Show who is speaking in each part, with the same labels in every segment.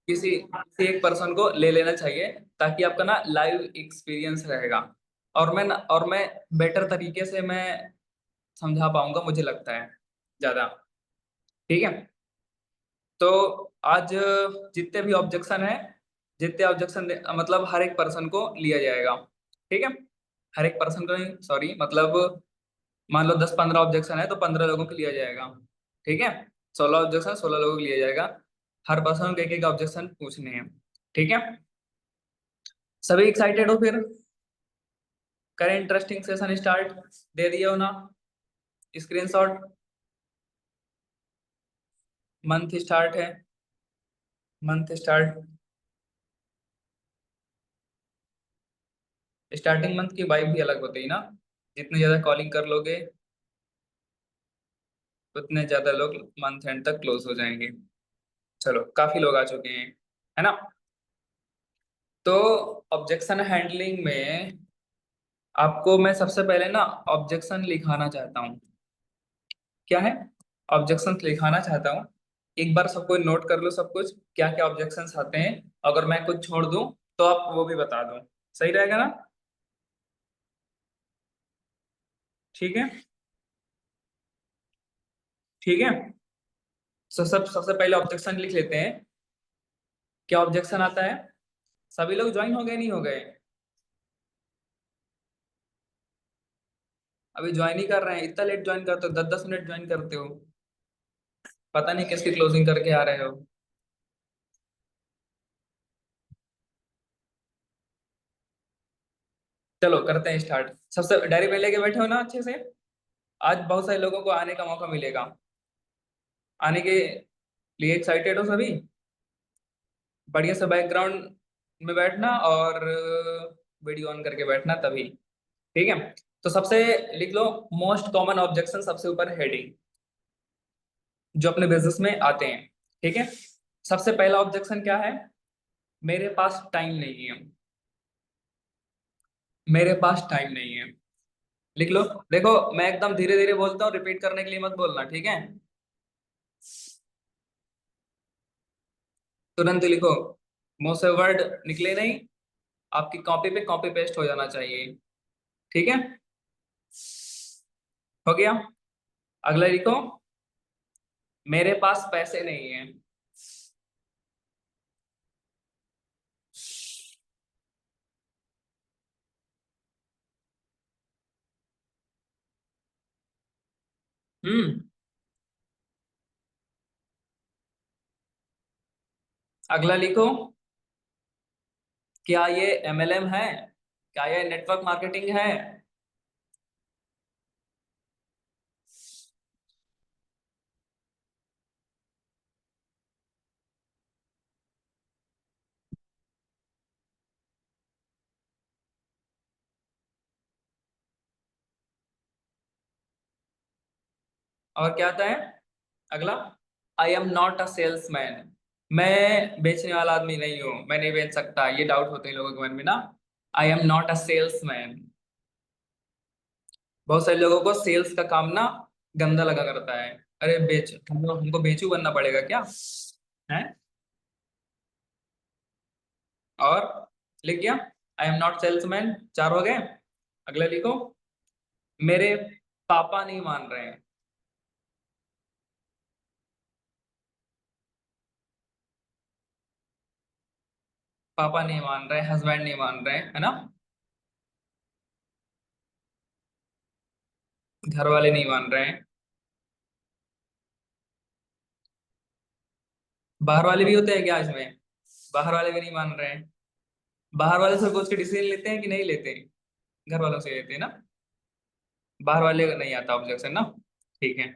Speaker 1: किसी किसी एक पर्सन को ले लेना चाहिए, ताकि आपका ना लाइव एक्सपीरियंस रहेगा। और मैं बेटर तरीके से मैं समझा पाऊंगा, मुझे लगता है ज्यादा। ठीक है। तो आज जितने भी ऑब्जेक्शन है, जितने ऑब्जेक्शन मतलब हर एक पर्सन को लिया जाएगा। ठीक है। हर एक पर्सन को नहीं, सॉरी, मतलब मान लो 10-15 ऑब्जेक्शन है तो 15 लोगों को लिया जाएगा। ठीक है। 16 ऑब्जेक्शन 16 लोगों को लिया जाएगा। हर पर्सन को एक एक ऑब्जेक्शन पूछने हैं। ठीक है। सभी एक्साइटेड हो फिर? करें इंटरेस्टिंग सेशन स्टार्ट? दे दिए हो ना स्क्रीनशॉट? मंथ स्टार्ट है। Month start. स्टार्टिंग मंथ की वाइब भी अलग होती है ना। जितने ज्यादा कॉलिंग कर लोगे उतने ज्यादा लोग मंथ एंड तक क्लोज हो जाएंगे। चलो, काफी लोग आ चुके हैं, है ना। तो ऑब्जेक्शन हैंडलिंग में आपको मैं सबसे पहले ना ऑब्जेक्शन लिखाना चाहता हूँ। क्या है? ऑब्जेक्शन लिखाना चाहता हूँ। एक बार सबको नोट कर लो, सब कुछ क्या क्या ऑब्जेक्शंस आते हैं। अगर मैं कुछ छोड़ दूं तो आप वो भी बता दो। सही रहेगा ना? ठीक है। ठीक है। सबसे पहले ऑब्जेक्शन लिख लेते हैं। क्या ऑब्जेक्शन आता है? सभी लोग ज्वाइन हो गए, नहीं हो गए? अभी ज्वाइन ही कर रहे हैं, इतना लेट ज्वाइन करते हो, 10-10 मिनट ज्वाइन करते हो। पता नहीं किसकी क्लोजिंग करके आ रहे हो। चलो करते हैं स्टार्ट। सबसे डायरी पे लेके बैठे हो ना अच्छे से? आज बहुत सारे लोगों को आने का मौका मिलेगा। आने के लिए एक्साइटेड हो सभी? बढ़िया से बैकग्राउंड में बैठना और वीडियो ऑन करके बैठना तभी। ठीक है। तो सबसे लिख लो, मोस्ट कॉमन ऑब्जेक्शन सबसे ऊपर हेडिंग, जो अपने बिजनेस में आते हैं। ठीक है। सबसे पहला ऑब्जेक्शन क्या है? मेरे पास टाइम नहीं है। मेरे पास टाइम नहीं है। लिख लो। देखो, मैं एकदम धीरे धीरे बोलता हूँ, रिपीट करने के लिए मत बोलना, ठीक है? तुरंत लिखो। मुंह से वर्ड निकले नहीं, आपकी कॉपी पे कॉपी पेस्ट हो जाना चाहिए। ठीक है। हो गया। अगला लिखो, मेरे पास पैसे नहीं है। हम्म। अगला लिखो, क्या ये एमएलएम है? क्या ये नेटवर्क मार्केटिंग है? और क्या आता है अगला? I am not a salesman. मैं बेचने वाला आदमी नहीं हूं, मैं नहीं बेच सकता, ये डाउट होते हैं लोगों के मन में ना। I am not a salesman. बहुत सारे लोगों को सेल्स का काम ना गंदा लगा करता है। अरे बेच, हमको बेचू बनना पड़ेगा क्या? है? और लिख गया, आई एम नॉट सेल्समैन, चार हो गए। अगला लिखो, मेरे पापा नहीं मान रहे हैं। पापा नहीं मान रहे, हस्बैंड नहीं मान रहे, है ना? घर वाले नहीं मान रहे हैं। बाहर वाले भी होते हैं क्या इसमें? बाहर वाले भी नहीं मान रहे हैं। बाहर वाले से पूछ के डिसीजन लेते हैं कि नहीं लेते हैं? घर वालों से लेते हैं ना। बाहर वाले का नहीं आता ऑब्जेक्शन ना। ठीक है।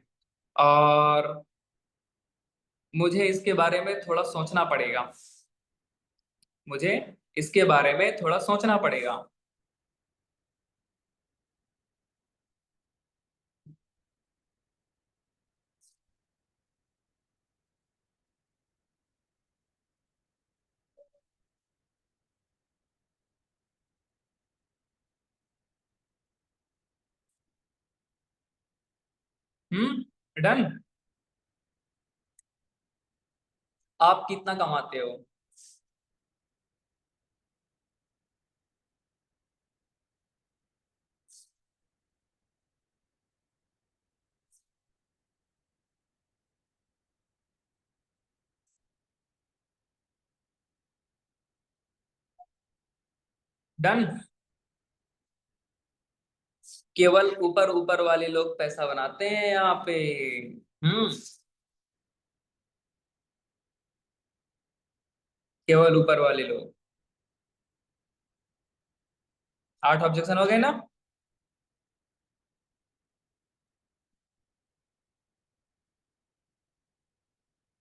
Speaker 1: और मुझे इसके बारे में थोड़ा सोचना पड़ेगा। मुझे इसके बारे में थोड़ा सोचना पड़ेगा। डन। आप कितना कमाते हो? डन। केवल ऊपर ऊपर वाले लोग पैसा बनाते हैं यहाँ पे। हम्म। केवल ऊपर वाले लोग। 8 ऑब्जेक्शन हो गए ना।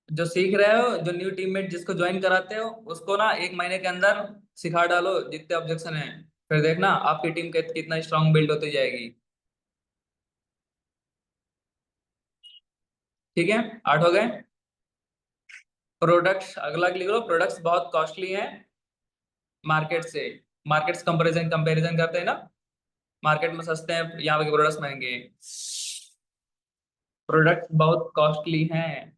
Speaker 1: जो सीख रहे हो, जो न्यू टीममेट जिसको ज्वाइन कराते हो, उसको ना 1 महीने के अंदर सिखा डालो जितने ऑब्जेक्शन है। फिर देखना आपकी टीम कितना स्ट्रांग बिल्ड होती जाएगी। ठीक है। 8 हो गए। प्रोडक्ट्स अगला लिख लो, प्रोडक्ट्स बहुत कॉस्टली हैं मार्केट से। मार्केट्स कंपैरिजन कंपैरिजन करते हैं ना। मार्केट में सस्ते हैं, यहाँ के प्रोडक्ट्स महंगे हैं। प्रोडक्ट्स बहुत कॉस्टली हैं।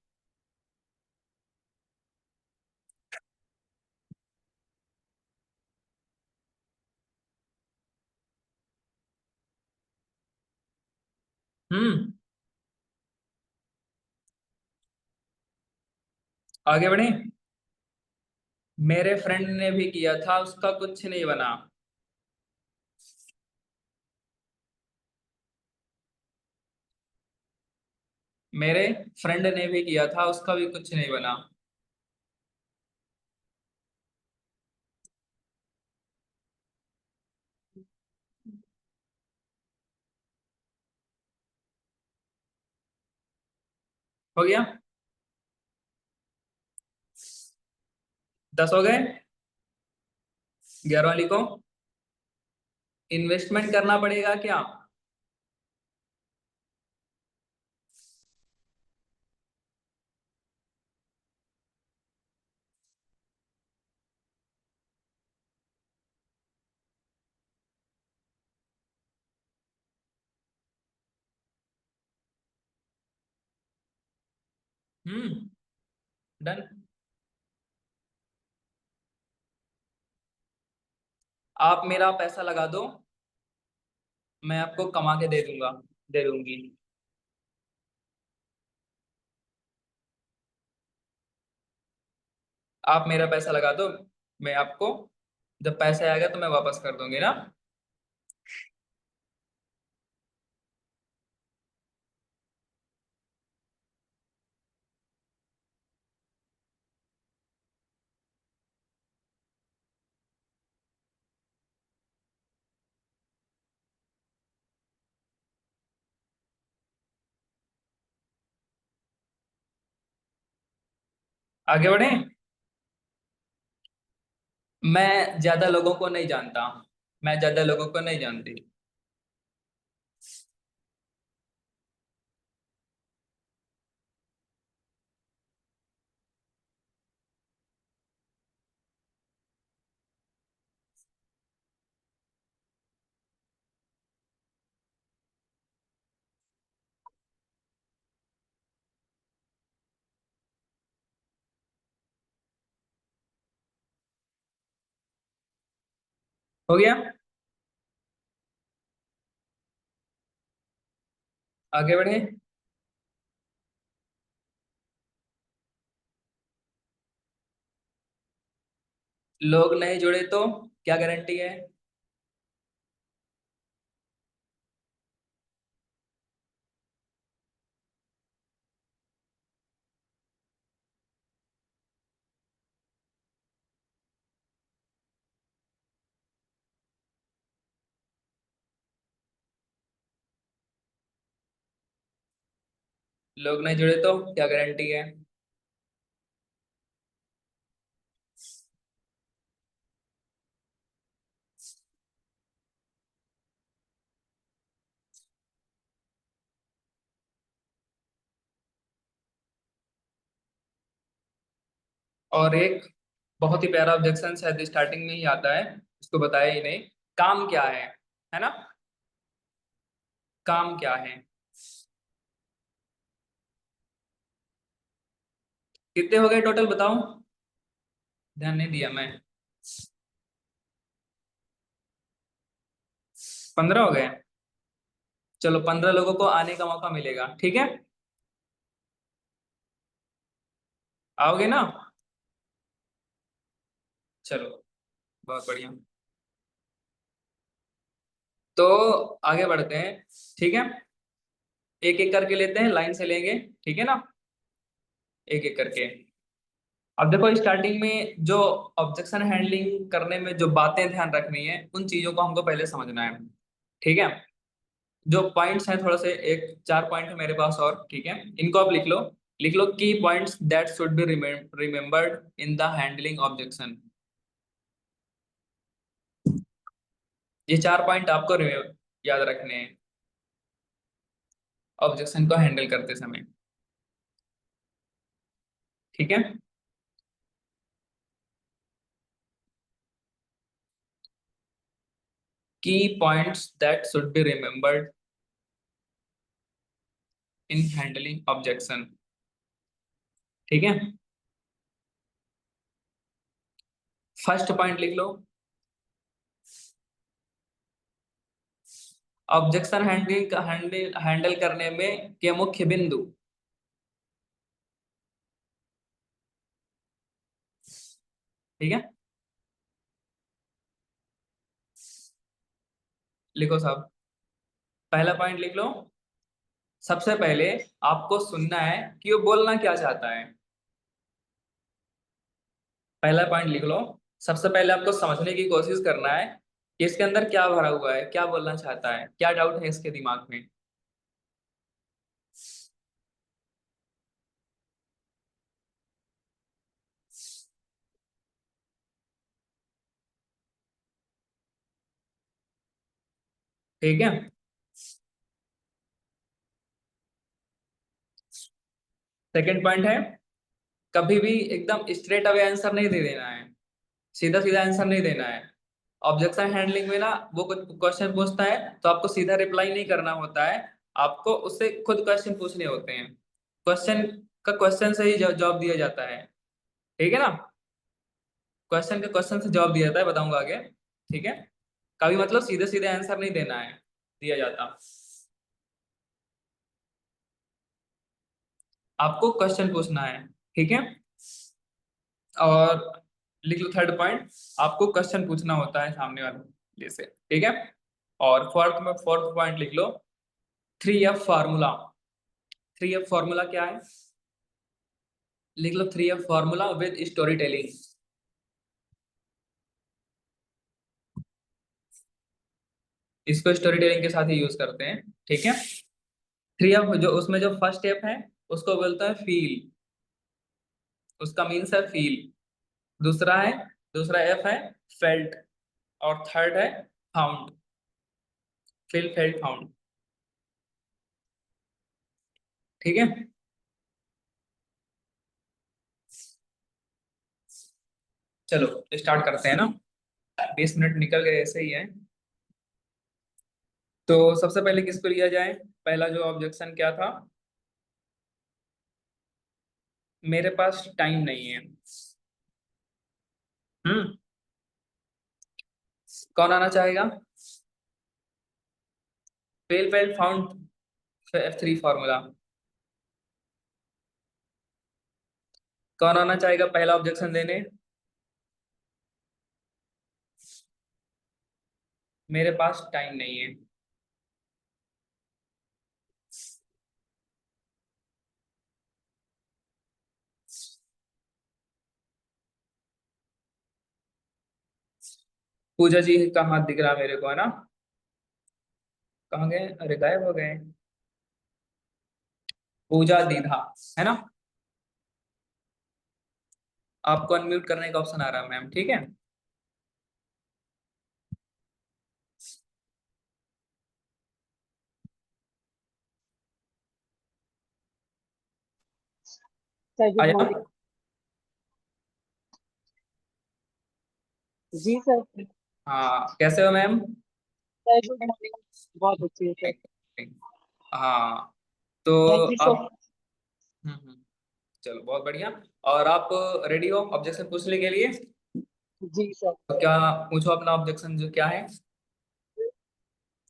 Speaker 1: हम्म। आगे बढ़े। मेरे फ्रेंड ने भी किया था, उसका कुछ नहीं बना। मेरे फ्रेंड ने भी किया था, उसका भी कुछ नहीं बना। हो गया। 10 हो गए। 11 लिखो। इन्वेस्टमेंट करना पड़ेगा क्या। हम्म। डन। आप मेरा पैसा लगा दो, मैं आपको कमा के दे दूंगा, दे दूंगी। आप मेरा पैसा लगा दो, मैं आपको जब पैसे आएगा तो मैं वापस कर दूंगी ना। आगे बढ़े। मैं ज्यादा लोगों को नहीं जानता। मैं ज्यादा लोगों को नहीं जानती। हो गया। आगे बढ़े। लोग नहीं जुड़े तो क्या गारंटी है। लोग नहीं जुड़े तो क्या गारंटी है। और एक बहुत ही प्यारा ऑब्जेक्शन शायद स्टार्टिंग में ही आता है, इसको बताया ही नहीं। काम क्या है ना। काम क्या है। कितने हो गए टोटल बताओ। ध्यान नहीं दिया मैं। 15 हो गए। चलो 15 लोगों को आने का मौका मिलेगा, ठीक है। आओगे ना। चलो बहुत बढ़िया। तो आगे बढ़ते हैं, ठीक है। एक एक करके लेते हैं, लाइन से लेंगे, ठीक है ना, एक एक करके। अब देखो स्टार्टिंग में जो ऑब्जेक्शन हैंडलिंग करने में जो बातें ध्यान रखनी है, उन चीजों को हमको पहले समझना है, ठीक है। जो पॉइंट्स हैं थोड़ा से, एक चार पॉइंट है मेरे पास और, ठीक है, इनको आप लिख लो। लिख लो की points that should be remembered in the handling objection. ये चार पॉइंट आपको याद रखने हैं ऑब्जेक्शन को हैंडल करते समय, ठीक है। की points that should be remembered in handling objection, ठीक है। फर्स्ट पॉइंट लिख लो, ऑब्जेक्शन हैंडलिंग हैंडल हैंडल करने में के मुख्य बिंदु, ठीक है। लिखो साहब, पहला पॉइंट लिख लो। सबसे पहले आपको सुनना है कि वो बोलना क्या चाहता है। पहला पॉइंट लिख लो। सबसे पहले आपको समझने की कोशिश करना है कि इसके अंदर क्या भरा हुआ है, क्या बोलना चाहता है, क्या डाउट है इसके दिमाग में। ठीक है। सेकंड पॉइंट है, कभी भी एकदम स्ट्रेट अवे आंसर नहीं दे देना है, सीधा सीधा आंसर नहीं देना है। ऑब्जेक्शन हैंडलिंग में ना वो कुछ क्वेश्चन पूछता है तो आपको सीधा रिप्लाई नहीं करना होता है, आपको उससे खुद क्वेश्चन पूछने होते हैं। क्वेश्चन का क्वेश्चन से ही जवाब दिया जाता है, ठीक है ना। क्वेश्चन का क्वेश्चन से जवाब दिया जाता है, बताऊंगा आगे, ठीक है। कभी मतलब सीधे सीधे आंसर नहीं देना है, दिया जाता, आपको क्वेश्चन पूछना है, ठीक है। और लिख लो थर्ड पॉइंट, आपको क्वेश्चन पूछना होता है सामने वाले से, ठीक है। और फोर्थ पॉइंट लिख लो, 3F फार्मूला। 3F फार्मूला क्या है, लिख लो 3F formula with story telling. इसको स्टोरी टेलिंग के साथ ही यूज करते हैं, ठीक है। 3F जो उसमें जो फर्स्ट एफ है उसको बोलता है फील, उसका मीन्स है फील। दूसरा है, दूसरा एफ है फेल्ट, और थर्ड है फाउंड, फील फेल्ट फाउंड, ठीक है। चलो स्टार्ट करते हैं ना, 20 मिनट निकल गए ऐसे ही है। तो सबसे पहले किसको लिया जाए, पहला जो ऑब्जेक्शन क्या था, मेरे पास टाइम नहीं है। हम्म, कौन आना चाहेगा, fail felt found F3 formula, कौन आना चाहेगा पहला ऑब्जेक्शन देने। मेरे पास टाइम नहीं है। पूजा जी का हाथ दिख रहा मेरे को, है ना, कहाँ गए, अरे गायब हो गए। पूजा दीधा, है ना। आपको अनम्यूट करने का ऑप्शन आ रहा है मैम, ठीक है।
Speaker 2: सर गुड
Speaker 1: आया।
Speaker 2: मॉर्निंग। जी सर।
Speaker 1: हाँ कैसे हो मैम।
Speaker 2: Sir good morning. बहुत अच्छी है सर।
Speaker 1: हाँ तो
Speaker 2: थैंक यू सो
Speaker 1: आप,
Speaker 2: मच।
Speaker 1: चलो बहुत बढ़िया। और आप रेडी हो ऑब्जेक्शन पूछने के लिए,
Speaker 2: जी सर।
Speaker 1: तो क्या पूछो अपना ऑब्जेक्शन जो क्या है।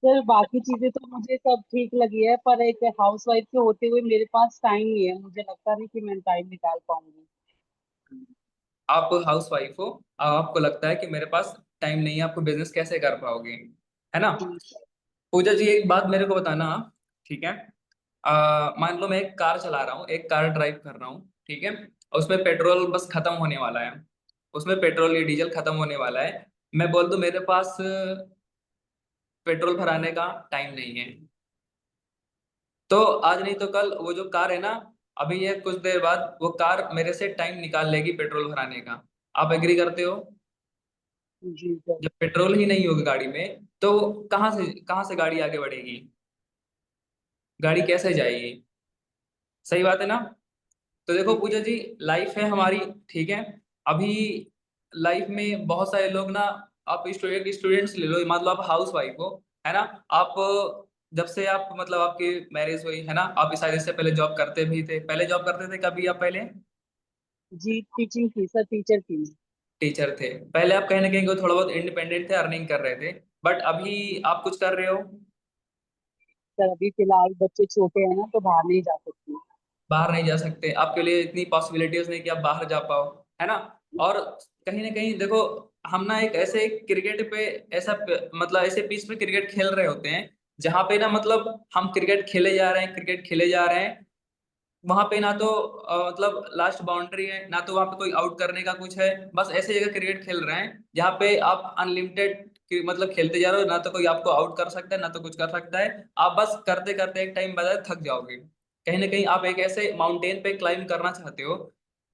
Speaker 2: सर बाकी चीजें तो मुझे सब ठीक लगी है, पर एक हाउस वाइफ के होते हुए मेरे पास टाइम नहीं है, मुझे लगता नहीं कि मैं टाइम निकाल पाऊंगी।
Speaker 1: आप हाउस वाइफ हो, अब आपको लगता है कि मेरे पास टाइम नहीं है, आपको बिजनेस कैसे कर पाओगे, है ना।
Speaker 2: जी सर।
Speaker 1: पूजा जी एक बात मेरे को बताना आप, ठीक है। मान लो मैं एक कार चला रहा हूँ, एक कार ड्राइव कर रहा हूँ, ठीक है। और उसमें पेट्रोल बस खत्म होने वाला है, उसमें पेट्रोल या डीजल खत्म होने वाला है। मैं बोल दूं मेरे पास पेट्रोल भराने का टाइम नहीं है, तो आज नहीं तो कल वो जो कार है ना, अभी ये कुछ देर बाद वो कार मेरे से टाइम निकाल लेगी पेट्रोल भराने का। आप एग्री करते हो?
Speaker 2: जी सर।
Speaker 1: जब पेट्रोल ही नहीं होगा गाड़ी में तो कहाँ से गाड़ी आगे बढ़ेगी, गाड़ी कैसे जाएगी? सही बात है ना। तो देखो
Speaker 2: जी
Speaker 1: पूजा जी, लाइफ है हमारी, ठीक है। अभी लाइफ में बहुत सारे लोग ना, आप स्टूडेंट्स ले लो, मान लो आप हाउस वाइफ हो, है ना। आप जब से आप मतलब आपकी मैरिज हुई है ना, आप शायद इससे पहले जॉब करते भी थे, पहले जॉब करते थे कभी आप पहले?
Speaker 2: जी, टीचिंग थी सर, टीचर थी।
Speaker 1: टीचर थे पहले, आप कहीं ना कहीं को थोड़ा बहुत इंडिपेंडेंट थे, अर्निंग कर रहे थे। बट अभी आप कुछ कर रहे हो?
Speaker 2: सर अभी फिलहाल बच्चे छोटे हैं ना, तो बाहर नहीं जा सकती।
Speaker 1: बाहर नहीं जा सकते, आपके लिए इतनी पॉसिबिलिटीज नहीं कि आप बाहर जा पाओ, है ना। और कहीं ना कहीं देखो, हम ना एक ऐसे क्रिकेट पे मतलब ऐसे पिच पे क्रिकेट खेल रहे होते हैं, जहाँ पे ना मतलब हम क्रिकेट खेले जा रहे हैं, क्रिकेट खेले जा रहे हैं। वहां पे ना तो मतलब लास्ट बाउंड्री है, ना तो वहां पे कोई आउट करने का कुछ है। बस ऐसे जगह क्रिकेट खेल रहे हैं जहाँ पे आप अनलिमिटेड मतलब खेलते जा रहे हो, ना तो कोई आपको आउट कर सकता है ना तो कुछ कर सकता है। आप बस करते करते एक टाइम बाद थक जाओगे। कहीं ना कहीं आप एक ऐसे माउंटेन पे क्लाइंब करना चाहते हो,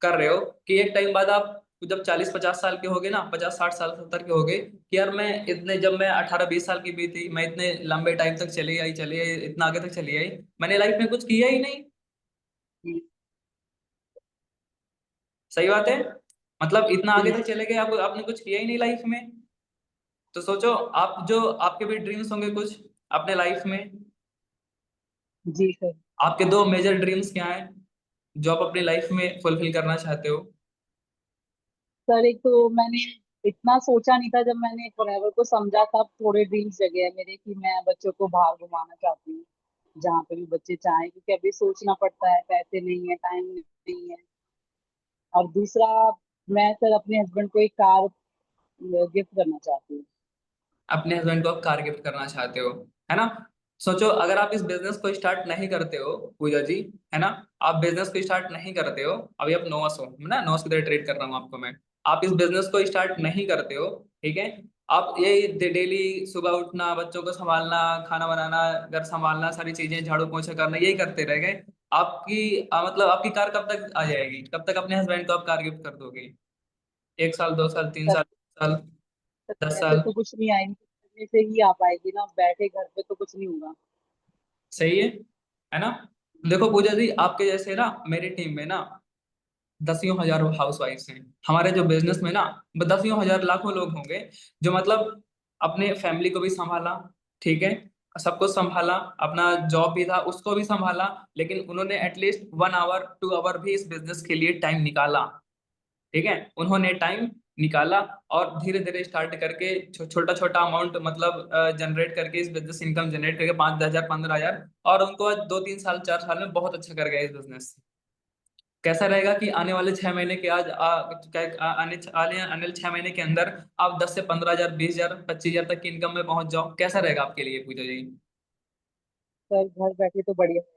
Speaker 1: कर रहे हो, कि एक टाइम बाद आप जब 40-50 साल के होगे ना, 50-60 साल 70 के होगे, कि यार मैं इतने, जब मैं 18-20 साल की भी थी, मैं इतने लंबे टाइम तक चली आई, इतना आगे तक चली आई, मैंने लाइफ में कुछ किया ही नहीं।
Speaker 2: जी
Speaker 1: सही बात है। मतलब इतना आगे
Speaker 2: बिल्कुल।
Speaker 1: तक चले गए, आप आपने कुछ किया ही नहीं लाइफ में। तो सोचो, आप जो आपके भी ड्रीम्स होंगे कुछ अपने लाइफ में।
Speaker 2: जी सर।
Speaker 1: आपके दो मेजर ड्रीम्स क्या हैं जो आप अपनी लाइफ में फुलफिल करना चाहते हो?
Speaker 2: सर एक तो मैंने इतना सोचा नहीं था, जब मैंने फॉरएवर को समझा तब थोड़े ड्रीम्स जगे हैं मेरे कि मैं बच्चों को बाहर घुमाना चाहती हूँ, जहाँ पे भी बच्चे चाहें, क्योंकि अभी सोचना पड़ता है, पैसे नहीं है, टाइम नहीं है। और दूसरा, मैं सर अपने हस्बैंड को एक कार गिफ्ट करना चाहती हूँ।
Speaker 1: अपने हस्बैंड को आप कार गिफ्ट करना चाहते हो, है ना। सोचो, अगर आप इस बिजनेस को स्टार्ट नहीं करते हो पूजा जी, है ना, आप बिजनेस को स्टार्ट नहीं करते हो, अभी आप नोस हो, है ना, नोस की तरह ट्रीट कर रहा हूँ आपको मैं। आप इस बिजनेस को स्टार्ट नहीं करते हो, ठीक है। आप ये डेली सुबह उठना, बच्चों को संभालना, खाना बनाना, घर संभालना, सारी चीजें झाड़ू पोछा करना, यही करते रह गए। आपकी मतलब आपकी कार कब तक आ जाएगी, कब तक अपने हस्बैंड को आप कार गिफ्ट कर दोगे? 1 साल, 2 साल, तीन
Speaker 2: सर
Speaker 1: साल 10 साल, दस
Speaker 2: ऐसे
Speaker 1: साल
Speaker 2: तो कुछ नहीं आएगी, करने से ही आ पाएगी ना, बैठे घर पे तो कुछ नहीं होगा।
Speaker 1: सही है ना। देखो पूजा जी, आपके जैसे ना मेरी टीम में ना दसियों हजार हाउस वाइफ्स हैं। हमारे जो बिजनेस में ना दसियों हजार लाखों लोग होंगे, जो मतलब अपने फैमिली को भी संभाला, ठीक है, सब कुछ संभाला, अपना जॉब भी था उसको भी संभाला, लेकिन उन्होंने एटलीस्ट 1 आवर 2 आवर भी इस बिजनेस के लिए टाइम निकाला, ठीक है। उन्होंने टाइम निकाला और धीरे धीरे स्टार्ट करके छोटा छोटा अमाउंट मतलब जनरेट करके इस बिजनेस इनकम जनरेट करके 5-10 हजार 15 हजार, और उनको आज 2-3 साल 4 साल में बहुत अच्छा कर गया इस बिजनेस। कैसा रहेगा कि आने वाले 6 महीने के आज आने 6 महीने के अंदर आप 10 से 15 हजार 20 हजार 25 हजार तक की इनकम में पहुंच जाओ, कैसा रहेगा आपके लिए पूजा जी?
Speaker 2: सर घर बैठे तो बढ़िया है।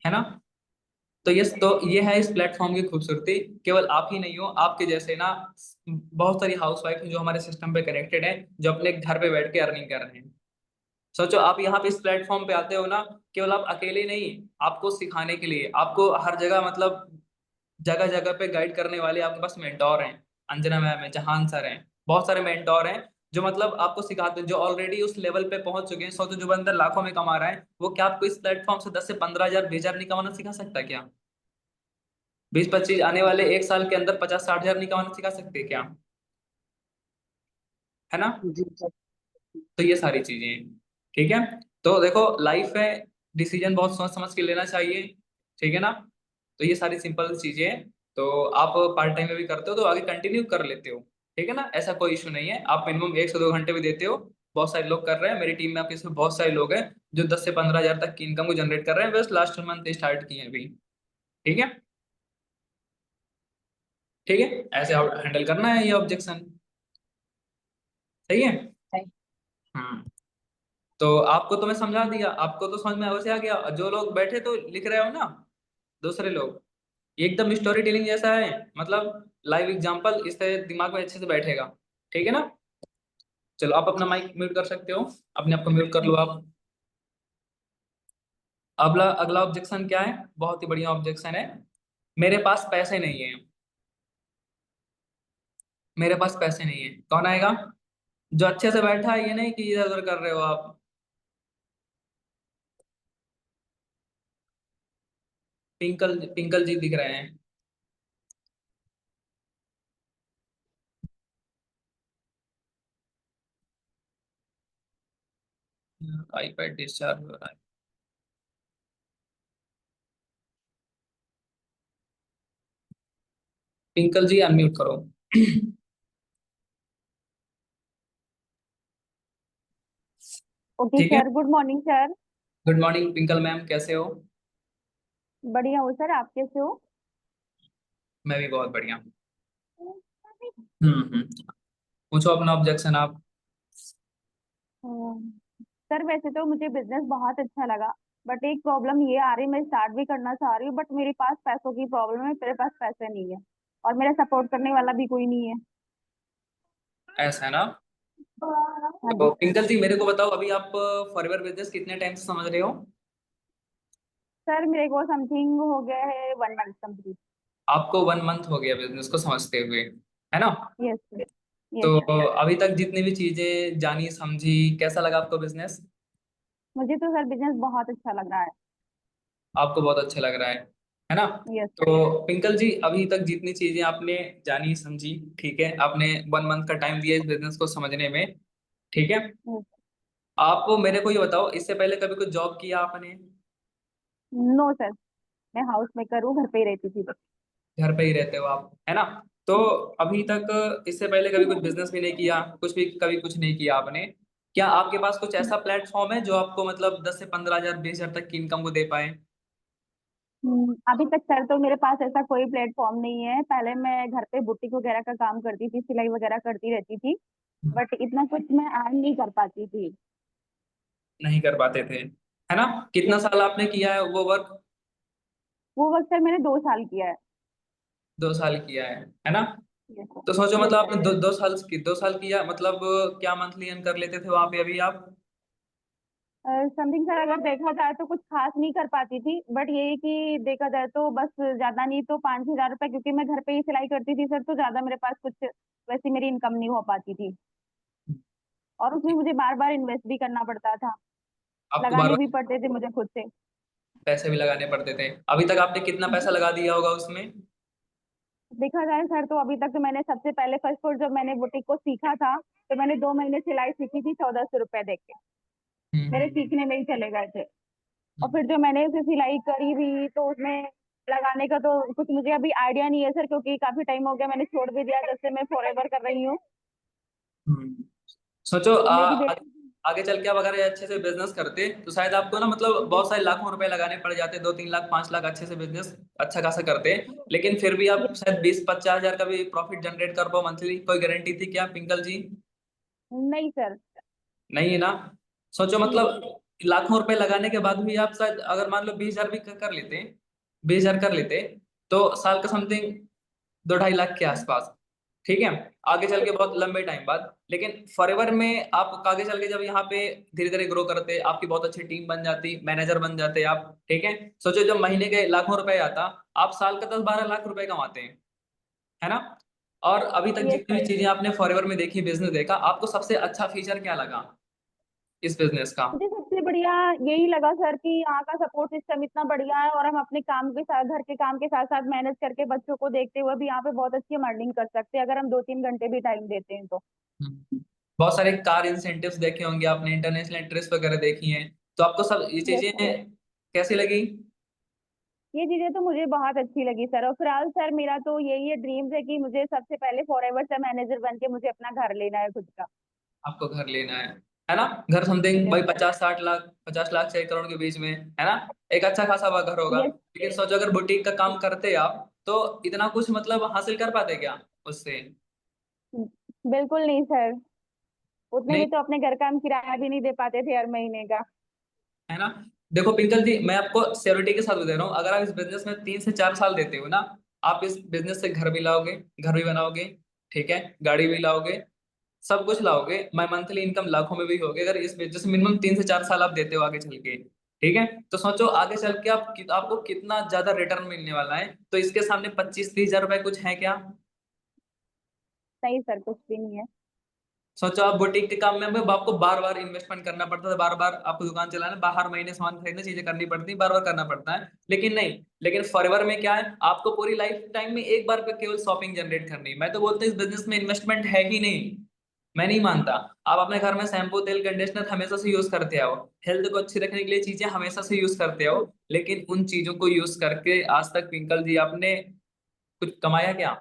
Speaker 1: है ना। तो ये है इस प्लेटफॉर्म की खूबसूरती। केवल आप ही नहीं हो, आपके जैसे ना बहुत सारी हाउस वाइफ जो हमारे सिस्टम पे कनेक्टेड है, जो अपने घर पे बैठ के अर्निंग कर रहे हैं। सोचो, आप यहाँ पे इस प्लेटफॉर्म पे आते हो ना, केवल आप अकेले नहीं, आपको सिखाने के लिए, आपको हर जगह मतलब जगह जगह पे गाइड करने वाले आपके पास मेंटोर हैं। अंजना मैम है, जहान सर हैं, बहुत सारे मेंटोर हैं जो मतलब आपको सिखाते हैं, जो ऑलरेडी उस लेवल पे पहुंच चुके हैं। सोचो, जो बंदा लाखों में कमा रहा है, वो क्या आपको इस प्लेटफॉर्म से 10 से 15 हजार 20 हजार नहीं कमाना सिखा सकता क्या? 20-25 आने वाले 1 साल के अंदर 50-60 हजार नहीं कमाना सिखा सकते क्या? है ना।
Speaker 2: जी सर।
Speaker 1: तो ये सारी चीजें हैं, ठीक है। तो देखो, लाइफ है, डिसीजन बहुत सोच समझ के लेना चाहिए, ठीक है ना। तो ये सारी सिंपल चीजें हैं। तो आप पार्ट टाइम में भी करते हो तो आगे कंटिन्यू कर लेते हो, ठीक है ना, ऐसा कोई इशू नहीं है। आप मिनिमम 1 से 2 घंटे भी देते हो, बहुत सारे लोग कर रहे हैं मेरी टीम में, आपके इसमें बहुत सारे लोग हैं जो 10 से 15 हजार तक की इनकम को जनरेट कर रहे हैं, बस लास्ट मंथ स्टार्ट किए हैं अभी, ठीक है। ठीक है, ऐसे हैंडल करना है ये ऑब्जेक्शन, सही है।
Speaker 2: Thank
Speaker 1: hmm. तो आपको तो मैं समझा दिया, आपको तो समझ में अवश्य आ गया। जो लोग बैठे तो लिख रहे हो ना, दूसरे लोग, ये एकदम स्टोरी टेलिंग जैसा है, मतलब लाइव एग्जांपल, इससे दिमाग में अच्छे से बैठेगा। ठीक है ना? चलो आप अपना माइक म्यूट कर सकते हो, अपने आप को म्यूट कर लो आप। अगला अगला ऑब्जेक्शन क्या है? बहुत ही बढ़िया ऑब्जेक्शन है। मेरे पास पैसे नहीं है। मेरे पास पैसे नहीं है, कौन आएगा? जो अच्छे से बैठा है, ये नहीं कि इधर उधर कर रहे हो आप। पिंकल पिंकल जी दिख रहे हैं। आईपैड डिस्चार्ज हो रहा है। पिंकल जी अनम्यूट करो।
Speaker 3: ओके
Speaker 1: ठीक है।
Speaker 3: Sir, good morning sir.
Speaker 1: Good morning Pinkal ma'am, कैसे हो?
Speaker 3: बढ़िया हो सर, आप कैसे हो?
Speaker 1: मैं भी बहुत बढ़िया। हम्म। पूछो अपना ऑब्जेक्शन आप।
Speaker 3: सर वैसे तो मुझे बिजनेस बहुत अच्छा लगा, बट एक प्रॉब्लम ये आ रही है, मैं स्टार्ट भी करना चाह रही हूँ बट मेरे पास पैसों की प्रॉब्लम है, मेरे पास पैसे नहीं है और मेरा सपोर्ट करने वाला भी कोई नहीं है।
Speaker 1: ऐसा है ना?
Speaker 3: हाँ जी
Speaker 1: तो
Speaker 3: सर।
Speaker 1: पिंकल जी मेरे को बताओ, अभी आप फॉरएवर बिजनेस कितने टाइम से समझ रहे हो?
Speaker 3: सर मेरे को समथिंग हो गया है 1 मंथ कंप्लीट।
Speaker 1: आपको 1 मंथ हो गया बिजनेस को समझते हुए, है ना?
Speaker 3: Yes sir. यस
Speaker 1: तो
Speaker 3: सर।
Speaker 1: अभी तक जितनी भी चीजें जानी समझी, कैसा लगा आपको बिजनेस?
Speaker 3: मुझे तो सर बिजनेस बहुत अच्छा लग रहा है।
Speaker 1: आपको बहुत अच्छा लग रहा है ना?
Speaker 3: Yes sir.
Speaker 1: तो पिंकल जी अभी तक जितनी चीजें आपने जानी समझी, ठीक है, आपने 1 मंथ का टाइम दिया इस बिजनेस को समझने में, ठीक है। आप मेरे को ये बताओ, इससे पहले कभी कुछ जॉब किया आपने?
Speaker 3: नो सर, मैं हाउस मेकर हूँ, घर पे ही रहती थी बस।
Speaker 1: घर पे ही रहते हो आप, है ना? तो अभी तक इससे पहले कभी कुछ बिजनेस भी नहीं किया, कुछ भी कभी कुछ नहीं किया आपने? क्या आपके पास कुछ ऐसा प्लेटफॉर्म है जो आपको मतलब 10 से 15 हजार 20 हजार तक की इनकम को दे पाए?
Speaker 3: अभी तक सर तो मेरे पास ऐसा कोई प्लेटफॉर्म नहीं है। पहले मैं घर पे बुटीक वगैरह का काम करती थी, सिलाई वगैरह करती रहती थी, बट इतना कुछ मैं अर्न नहीं कर पाती थी।
Speaker 1: नहीं कर पाते थे, है ना? कितना
Speaker 3: यस।
Speaker 1: साल आपने किया है वो वर्क?
Speaker 3: वो वक्त सर मैंने 2 साल किया है।
Speaker 1: 2 साल किया है ना?
Speaker 3: यस
Speaker 1: तो सोचो,
Speaker 3: सर। यस
Speaker 1: मतलब
Speaker 3: सर।
Speaker 1: आपने 2 साल किया, मतलब क्या मंथली अर्न कर लेते थे वहां पे अभी आप?
Speaker 3: समथिंग सर अगर देखा जाए तो कुछ खास नहीं कर पाती थी, बट ये है कि देखा जाए तो बस ज्यादा नहीं तो 5,000 रुपए, क्योंकि मैं घर पे ही सिलाई करती थी सर, तो ज्यादा मेरे पास कुछ वैसी मेरी इनकम नहीं हो पाती थी और उसमें मुझे बार बार इन्वेस्ट भी करना पड़ता था,
Speaker 1: आपको बार
Speaker 3: लगाने भी
Speaker 1: बार
Speaker 3: पड़ते थे मुझे खुद से।
Speaker 1: पैसे भी लगाने पड़ते थे। अभी तक आपने कितना पैसा लगा दिया होगा उसमें?
Speaker 3: देखा जाए सर तो अभी तक तो मैंने सबसे पहले फर्स्ट फ्लोर जब मैंने बुटीक को सीखा था, तो मैंने 2 महीने सिलाई सीखी थी 1,400 रुपए दे के। मेरे
Speaker 1: हम्म।
Speaker 3: सीखने में ही चले गए थे। और
Speaker 1: हम्म।
Speaker 3: फिर जो मैंने उसे सिलाई करी भी तो उसमें लगाने का तो कुछ मुझे अभी आइडिया नहीं है सर, क्योंकि काफी टाइम हो गया, मैंने छोड़ भी दिया जब से मैं फॉरएवर कर रही हूँ।
Speaker 1: हम्म। सोचो
Speaker 3: मेरी बेटी।
Speaker 1: आगे चल के आप अगर ये अच्छे से बिजनेस करते तो शायद आपको ना, मतलब बहुत सारे लाखों रुपए लगाने पड़ जाते, 2-3 लाख 5 लाख, अच्छे से बिजनेस अच्छा खासा करते। लेकिन फिर भी आप शायद 20-50 हजार का भी प्रॉफिट जनरेट कर पाओ मंथली। कोई गारंटी थी क्या पिंकल जी?
Speaker 3: नहीं सर।
Speaker 1: नहीं है ना? सोचो, मतलब लाखों रुपए लगाने के बाद भी आप शायद अगर मान लो 20 हजार भी कर लेते, 20 हजार कर लेते, तो साल का समथिंग 2-2.5 लाख के आसपास, ठीक है, आगे चल के बहुत लंबे टाइम बाद। लेकिन फॉरएवर में आप आगे चल के जब यहाँ पे धीरे धीरे ग्रो करते, आपकी बहुत अच्छी टीम बन जाती, मैनेजर बन जाते आप, ठीक है। सोचो जब महीने के लाखों रुपए आता, आप साल का 10-12 लाख रुपए कमाते हैं, है ना? और अभी तक
Speaker 3: यस
Speaker 1: जितनी
Speaker 3: सर।
Speaker 1: भी चीजें आपने फॉरएवर में देखी, बिजनेस देखा, आपको सबसे अच्छा फीचर क्या लगा इस बिजनेस का?
Speaker 3: मुझे सबसे बढ़िया यही लगा सर कि यहाँ का सपोर्ट सिस्टम इतना बढ़िया है और हम अपने काम के साथ, घर के काम के साथ साथ मैनेज करके बच्चों को देखते हुए भी यहाँ पे बहुत अच्छी हम अर्निंग कर सकते हैं, अगर हम 2-3 घंटे भी टाइम देते हैं तो।
Speaker 1: बहुत सारे कार इंसेंटिव्स देखे होंगे आपने, इंटरनेशनल ट्रिप्स वगैरह देखी हैं, तो आपको सब ये
Speaker 3: यस
Speaker 1: चीजें
Speaker 3: सर।
Speaker 1: कैसी लगी?
Speaker 3: ये चीजें तो मुझे बहुत अच्छी लगी सर, और फिलहाल सर मेरा तो यही है, ड्रीम्स है कि मुझे सबसे पहले फॉरएवर से मैनेजर बन के मुझे अपना घर लेना है खुद का।
Speaker 1: आपको घर लेना है ना? घर समथिंग
Speaker 3: यस
Speaker 1: भाई
Speaker 3: सर।
Speaker 1: 50-60 लाख, 50 लाख से 1 करोड़ के बीच में, है ना? एक अच्छा खासा हुआ घर होगा।
Speaker 3: यस।
Speaker 1: लेकिन सोचो अगर बुटीक का काम करते आप, तो इतना कुछ मतलब हासिल कर पाते क्या उससे?
Speaker 3: बिल्कुल नहीं सर। उतने
Speaker 1: नहीं,
Speaker 3: में तो अपने घर का हम किराया भी नहीं दे पाते थे हर महीने का।
Speaker 1: है ना। देखो पिंकल जी, मैं आपको श्योरिटी के साथ बता रहा हूँ, अगर आप इस बिजनेस में 3 से 4 साल देते हो ना, आप इस बिजनेस से घर भी लाओगे, घर भी बनाओगे, ठीक है, गाड़ी भी लाओगे, सब कुछ लाओगे, मैं मंथली इनकम लाखों में भी होगी, अगर इस बिजनेस में मिनिमम 3 से 4 साल आप देते हो आगे चल के। ठीक है, तो सोचो आगे चल के आपको कितना ज्यादा रिटर्न मिलने वाला है, तो इसके सामने 25-30 हजार रुपए कुछ है क्या।
Speaker 3: नहीं सर, कुछ भी नहीं है।
Speaker 1: सोचो आप बुटीक के काम में आपको बार बार इन्वेस्टमेंट करना पड़ता है, बार बार आपको दुकान चलाना, बाहर महीने सामान खरीदना, चीजें करनी पड़ती है, बार बार करना पड़ता है, लेकिन नहीं, लेकिन फॉरएवर में क्या है, आपको पूरी लाइफ टाइम में एक बार पे केवल शॉपिंग जनरेट करनी है। मैं तो बोलता हूँ इस बिजनेस में इन्वेस्टमेंट है ही नहीं, मैं नहीं मानता। आप अपने घर में शैम्पू तेल कंडीशनर हमेशा से यूज करते आओ, हेल्थ को अच्छी रखने के लिए चीजें हमेशा से यूज करते आओ, लेकिन उन चीजों को यूज करके आज तक पिंकल जी आपने कुछ कमाया क्या,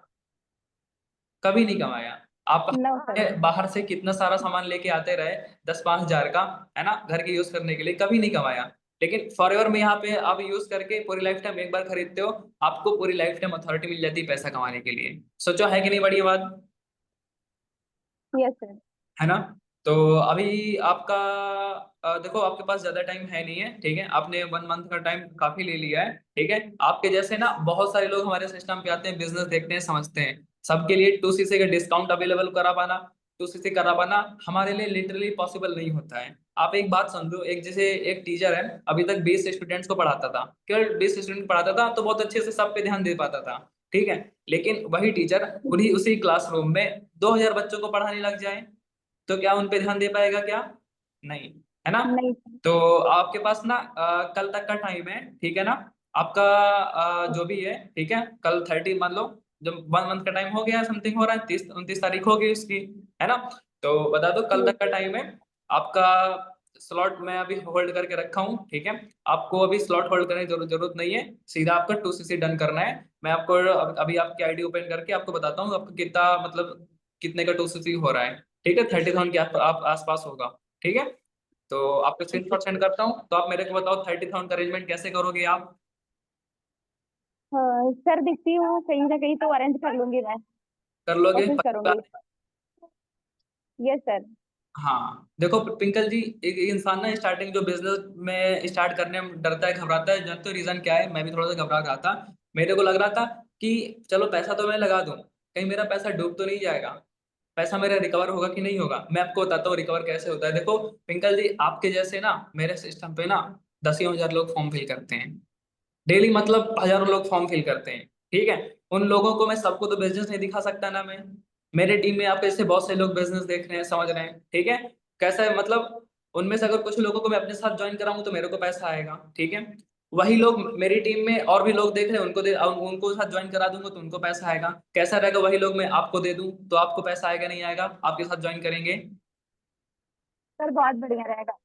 Speaker 1: कभी नहीं कमाया। आप
Speaker 3: नो सर।
Speaker 1: बाहर से कितना सारा सामान लेके आते रहे, 10-5 हजार का, है ना, घर के यूज करने के लिए, कभी नहीं कमाया। लेकिन फॉरएवर में यहाँ पे आप यूज करके पूरी लाइफ टाइम एक बार खरीदते हो, आपको पूरी लाइफ टाइम अथॉरिटी मिल जाती है पैसा कमाने के लिए। सोचो है कि नहीं बढ़िया बात,
Speaker 3: यस सर।
Speaker 1: है ना। तो अभी आपका देखो आपके पास ज्यादा टाइम है नहीं है, ठीक है, आपने 1 मंथ का टाइम काफी ले लिया है, ठीक है। आपके जैसे ना बहुत सारे लोग हमारे सिस्टम पे आते हैं, बिजनेस देखते हैं, समझते हैं, सबके लिए 2cc का डिस्काउंट अवेलेबल करा पाना, 2cc करा पाना हमारे लिए लिटरली पॉसिबल नहीं होता है। आप एक बात समझो, एक जैसे एक टीचर है, अभी तक 20 स्टूडेंट्स को पढ़ाता था, केवल 20 स्टूडेंट पढ़ाता था, तो बहुत अच्छे से सब पे ध्यान दे पाता था, ठीक है। लेकिन वही टीचर उन्हीं उसी क्लासरूम में 2000 बच्चों को पढ़ाने लग जाए, तो क्या उन पे ध्यान दे पाएगा क्या, नहीं, है ना।
Speaker 3: नहीं सर।
Speaker 1: तो आपके पास ना कल तक का टाइम है, ठीक है ना, आपका जो भी है, ठीक है, कल 30 मान लो, जब 1 मंथ का टाइम हो गया, समथिंग हो रहा है, 30-29 तारीख होगी उसकी, है ना। तो बता दो कल तक का टाइम है आपका, स्लॉट मैं अभी होल्ड करके रखा हूँ, ठीक है। आपको अभी स्लॉट होल्ड करने की जरूरत नहीं है, सीधा आपका 2cc डन करना है। मैं आपको अभी आपकी आईडी ओपन करके आपको बताता हूँ आपका कितना मतलब कितने का 2cc हो रहा है, ठीक है, 30,000 के आप आसपास होगा, ठीक है। तो आपको स्क्रीनशॉट सेंड करता हूँ, तो आप मेरे को बताओ 30,000 का अरेंजमेंट कैसे करोगे आप,
Speaker 3: हाँ, सर दिखती हूँ कहीं ना कहीं तो अरेंज कर लूंगी मैं।
Speaker 1: कर लोगे
Speaker 3: कोशिश
Speaker 1: पक्की
Speaker 3: करूंगी।
Speaker 1: बात है?
Speaker 3: Yes sir.
Speaker 1: हाँ देखो पिंकल जी, एक इंसान ना स्टार्टिंग जो बिजनेस में स्टार्ट करने में डरता है, घबराता है, जानते हो रीजन क्या है, मैं भी थोड़ा सा घबरा रहा था। मेरे को लग रहा था कि चलो पैसा तो मैं लगा दूं, कहीं मेरा पैसा डूब तो नहीं जाएगा, पैसा मेरा रिकवर होगा कि नहीं होगा। मैं आपको बताता हूँ रिकवर कैसे होता है। देखो पिंकल जी, आपके जैसे ना मेरे सिस्टम पे ना 10,000 लोग फॉर्म फिल करते हैं डेली, मतलब हजारों लोग फॉर्म फिल करते हैं, ठीक है। उन लोगों को मैं सबको तो बिजनेस नहीं दिखा सकता ना मैं, मेरे टीम में आप ऐसे बहुत से लोग बिजनेस देख रहे हैं, समझ रहे हैं, ठीक है। कैसा है मतलब, उनमें से अगर कुछ लोगों को मैं अपने साथ ज्वाइन कराऊं तो मेरे को पैसा आएगा, ठीक है। वही लोग मेरी टीम में और भी लोग देख रहे हैं, उनको साथ ज्वाइन करा दूंगा तो उनको पैसा आएगा। कैसा रहेगा, वही लोग मैं आपको दे दूं तो आपको पैसा आएगा नहीं आएगा, आपके साथ ज्वाइन करेंगे।
Speaker 3: सर बहुत बढ़िया रहेगा।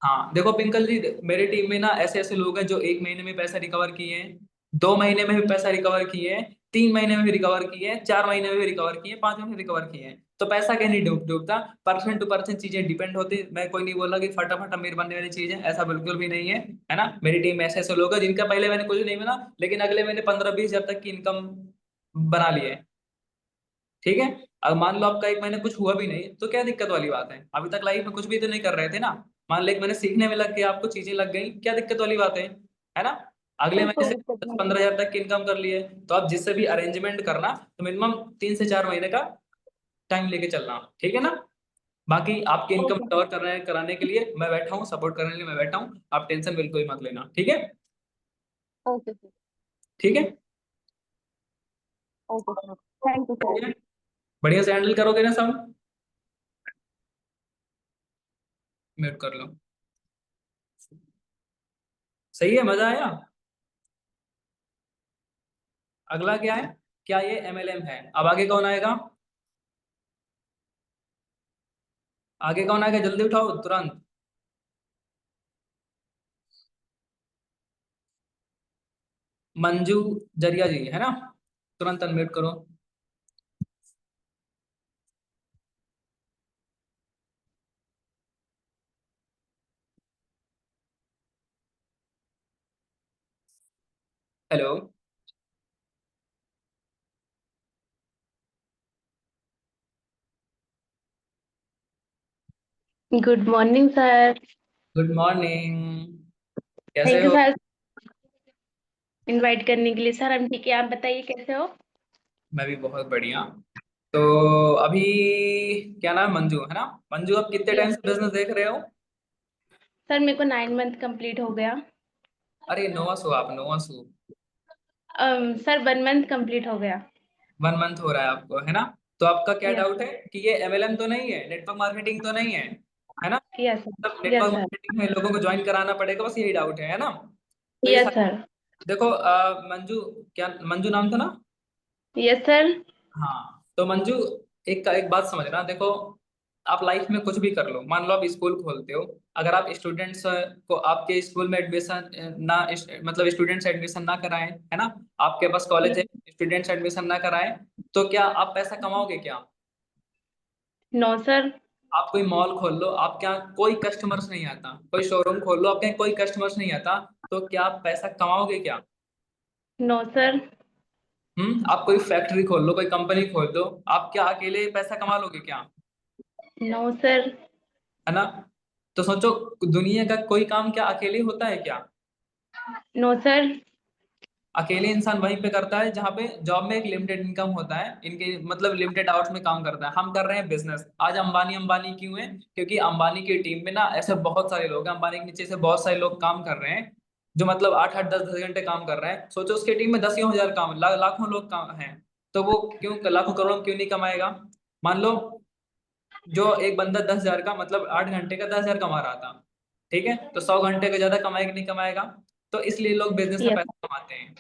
Speaker 1: हाँ देखो पिंकल जी, मेरी टीम में ना ऐसे ऐसे लोग हैं जो 1 महीने में पैसा रिकवर किए हैं, 2 महीने में भी पैसा रिकवर किए हैं, 3 महीने में भी रिकवर किए हैं, 4 महीने में भी रिकवर किए हैं, 5 महीने में रिकवर किए हैं। तो पैसा कहीं नहीं डूबता, पर्सन टू पर्सन चीजें डिपेंड होती है। मैं कोई नहीं बोला कि फटाफट अमीर बनने वाली चीज है, ऐसा बिल्कुल भी नहीं है ना। मेरी टीम में ऐसे ऐसे लोग हैं जिनका पहले मैंने कुछ नहीं बना, लेकिन अगले महीने 15-20 हजार तक की इनकम बना लिए, ठीक है। अब मान लो आपका 1 महीने कुछ हुआ भी नहीं, तो क्या दिक्कत वाली बात है, अभी तक लाइफ में कुछ भी तो नहीं कर रहे थे ना। मान लो 1 महीने सीखने में लग गया, आपको चीजें लग गई, क्या दिक्कत वाली बात है ना। अगले
Speaker 3: सर
Speaker 1: महीने
Speaker 3: कोई
Speaker 1: से
Speaker 3: दिक्कत
Speaker 1: दस
Speaker 3: नहीं है।
Speaker 1: पंद्रह हजार तक की इनकम कर लिए, तो आप जिससे भी अरेंजमेंट करना तो मिनिमम 3 से 4 महीने का टाइम लेके चलना, ठीक है ना। बाकी आपकी इनकम
Speaker 3: ओके
Speaker 1: कवर करने कराने के लिए मैं बैठा हूँ, सपोर्ट करने के लिए मैं बैठा हूँ, आप टेंशन बिल्कुल ही मत लेना, ठीक है।
Speaker 3: Okay sir.
Speaker 1: ठीक है,
Speaker 3: okay sir. Thank you sir.
Speaker 1: बढ़िया से हैंडल करोगे ना सब, म्यूट कर लो। सही है, मजा आया। अगला क्या है, क्या ये MLM है, अब आगे कौन आएगा, आगे कौन आएगा, जल्दी उठाओ तुरंत। मंजू जरिया जी, है ना, तुरंत अनम्यूट करो। Hello.
Speaker 4: Good morning sir.
Speaker 1: Good morning. कैसे
Speaker 4: थैंक यू
Speaker 1: हो?
Speaker 4: सर इनवाइट करने के लिए। सर हम ठीक है, आप बताइए कैसे हो?
Speaker 1: मैं भी बहुत बढ़िया। तो अभी क्या नाम है? मंजू है ना? मंजू, आप कितने टाइम
Speaker 4: यस
Speaker 1: से बिजनेस देख रहे हो?
Speaker 4: सर, मेरे को 9 मंथ कंप्लीट हो गया।
Speaker 1: अरे नोआ सू, आप नोआ सू।
Speaker 4: सर 1 मंथ कंप्लीट हो गया।
Speaker 1: 1 मंथ हो रहा है आपको, है ना? तो आपका क्या
Speaker 4: यस
Speaker 1: डाउट है कि ये एमएलएम तो नहीं है, नेटवर्क मार्केटिंग तो नहीं है ना?
Speaker 4: यस
Speaker 1: मतलब
Speaker 4: sir.
Speaker 1: Network
Speaker 4: yes sir.
Speaker 1: Marketing में लोगों को ज्वाइन कराना पड़ेगा, बस यही डाउट है ना? तो ये
Speaker 4: यस सर।
Speaker 1: देखो मंजू, क्या मंजू नाम था ना?
Speaker 4: Yes sir.
Speaker 1: हाँ तो मंजू, एक बात समझना, देखो आप लाइफ में कुछ भी कर लो, मान लो आप स्कूल खोलते हो, अगर आप स्टूडेंट्स को आपके स्कूल में एडमिशन ना मतलब स्टूडेंट्स एडमिशन ना कराएं, है ना? आपके पास कॉलेज है, स्टूडेंट्स एडमिशन ना कराएं, तो क्या आप पैसा कमाओगे क्या?
Speaker 4: No sir.
Speaker 1: आप कोई मॉल खोल लो, आपके यहाँ कोई कस्टमर्स नहीं आता, कोई शोरूम खोल लो, आपके यहाँ कोई कस्टमर्स नहीं आता, तो क्या आप पैसा कमाओगे क्या?
Speaker 4: No sir.
Speaker 1: आप कोई फैक्ट्री खोल लो, कोई कंपनी खोल दो, आप क्या अकेले पैसा कमा लोगे क्या?
Speaker 4: No sir.
Speaker 1: है ना? तो सोचो, दुनिया का कोई काम क्या अकेले होता है क्या?
Speaker 4: No sir.
Speaker 1: अकेले इंसान वहीं पे करता है जहाँ पे जॉब में एक लिमिटेड इनकम होता है, इनके मतलब लिमिटेड आवर्स में काम करता है। हम कर रहे हैं बिजनेस। आज अंबानी अंबानी क्यों है? क्योंकि अंबानी की टीम में ना ऐसे बहुत सारे लोग हैं, अंबानी के नीचे से बहुत सारे लोग काम कर रहे हैं, जो मतलब 8 8 10 10 घंटे काम कर रहे हैं। सोचो उसकी टीम में 10 हजार काम लाखों लोग काम हैं, तो वो क्यों लाखों करोड़ क्यों नहीं कमाएगा? मान लो जो एक बंदा 10 हजार का मतलब 8 घंटे का 10 हजार कमा रहा था, ठीक है, तो 100 घंटे का ज्यादा कमाएगा नहीं कमाएगा? तो इसलिए लोग बिजनेस में
Speaker 4: यस।
Speaker 1: पैसा कमाते हैं,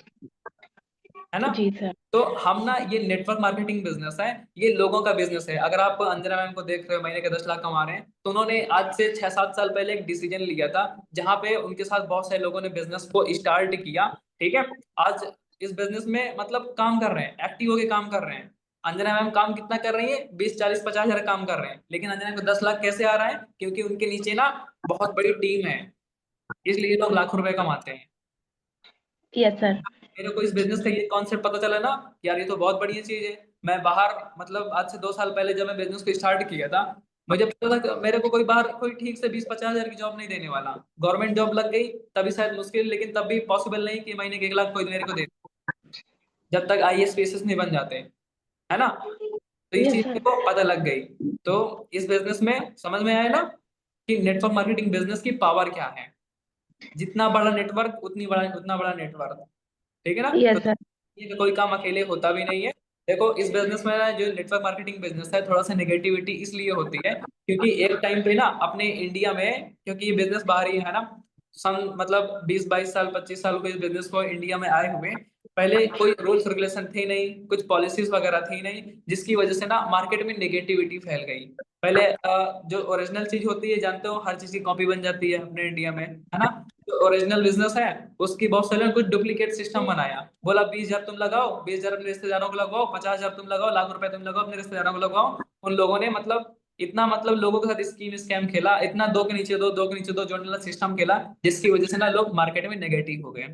Speaker 1: है ना?
Speaker 4: जी सर।
Speaker 1: तो हम ना, ये नेटवर्क मार्केटिंग बिजनेस है, ये लोगों का बिजनेस है। अगर आप अंजना मैम को देख रहे हो, महीने के 10 लाख कमा रहे हैं, तो उन्होंने आज से 6 7 साल पहले एक डिसीजन लिया था, जहां पे उनके साथ बहुत सारे लोगों ने बिजनेस को स्टार्ट किया, ठीक है? आज इस बिजनेस में मतलब काम कर रहे हैं, एक्टिव होके काम कर रहे हैं। अंजना मैम काम कितना कर रही है? 20 40 50 हजार काम कर रहे हैं, लेकिन अंजना को 10 लाख कैसे आ रहा है? क्योंकि उनके नीचे ना बहुत बड़ी टीम है, इसलिए लोग लाखों रुपए कमाते हैं।
Speaker 4: Yes sir.
Speaker 1: मेरे को इस बिजनेस का ये कॉन्सेप्ट पता चला ना, यार ये तो बहुत बढ़िया चीज है। मैं बाहर मतलब आज से 2 साल पहले जब मैं बिजनेस को स्टार्ट किया था, मुझे पता था कि मेरे को कोई बाहर कोई ठीक से 20 50 हजार की जॉब नहीं देने वाला। गवर्नमेंट जॉब लग गई तभी शायद मुश्किल, लेकिन तब भी पॉसिबल नहीं कि महीने के 1 लाख कोई मेरे को दे, जब तक आईएएस पीएसएस नहीं बन जाते, है ना? तो इस
Speaker 4: यस
Speaker 1: चीज
Speaker 4: सर।
Speaker 1: को पता लग गई। तो इस बिजनेस में समझ में आया ना कि नेटवर्क मार्केटिंग बिजनेस की पावर क्या है। जितना बड़ा नेटवर्क उतना बड़ा नेटवर्क, ठीक है ना? तो
Speaker 4: यस सर।
Speaker 1: ये कोई काम अकेले होता भी नहीं है। देखो इस बिजनेस में ना, जो नेटवर्क मार्केटिंग बिजनेस है, थोड़ा सा नेगेटिविटी इसलिए होती है क्योंकि एक टाइम पे ना अपने इंडिया में, क्योंकि ये बिजनेस बाहर ही है ना, सन मतलब 20 22 साल 25 साल को इस बिजनेस को इंडिया में आए हुए, पहले कोई रूल्स रेगुलेशन थे नहीं, कुछ पॉलिसीज वगैरह थी नहीं, जिसकी वजह से ना मार्केट में नेगेटिविटी फैल गई। पहले जो ओरिजिनल चीज होती है, जानते हो, हर चीज की कॉपी बन जाती है अपने इंडिया में, है ना? जो ओरिजिनल बिजनेस है, उसकी बहुत सारे ने कुछ डुप्लीकेट सिस्टम बनाया, बोला 20 हजार तुम लगाओ, 20 हजार अपने रिश्तेदारों को लगाओ, 50 हजार तुम लगाओ, लाख रुपए तुम लगाओ अपने रिश्तेदारों को लगाओ। उन लोगों ने मतलब इतना मतलब लोगों के साथ स्कीम स्कैम खेला, इतना दो के नीचे दो, दो के नीचे दो जोड़ने वाला सिस्टम खेला, जिसकी वजह से ना लोग मार्केट में नेगेटिव हो गए,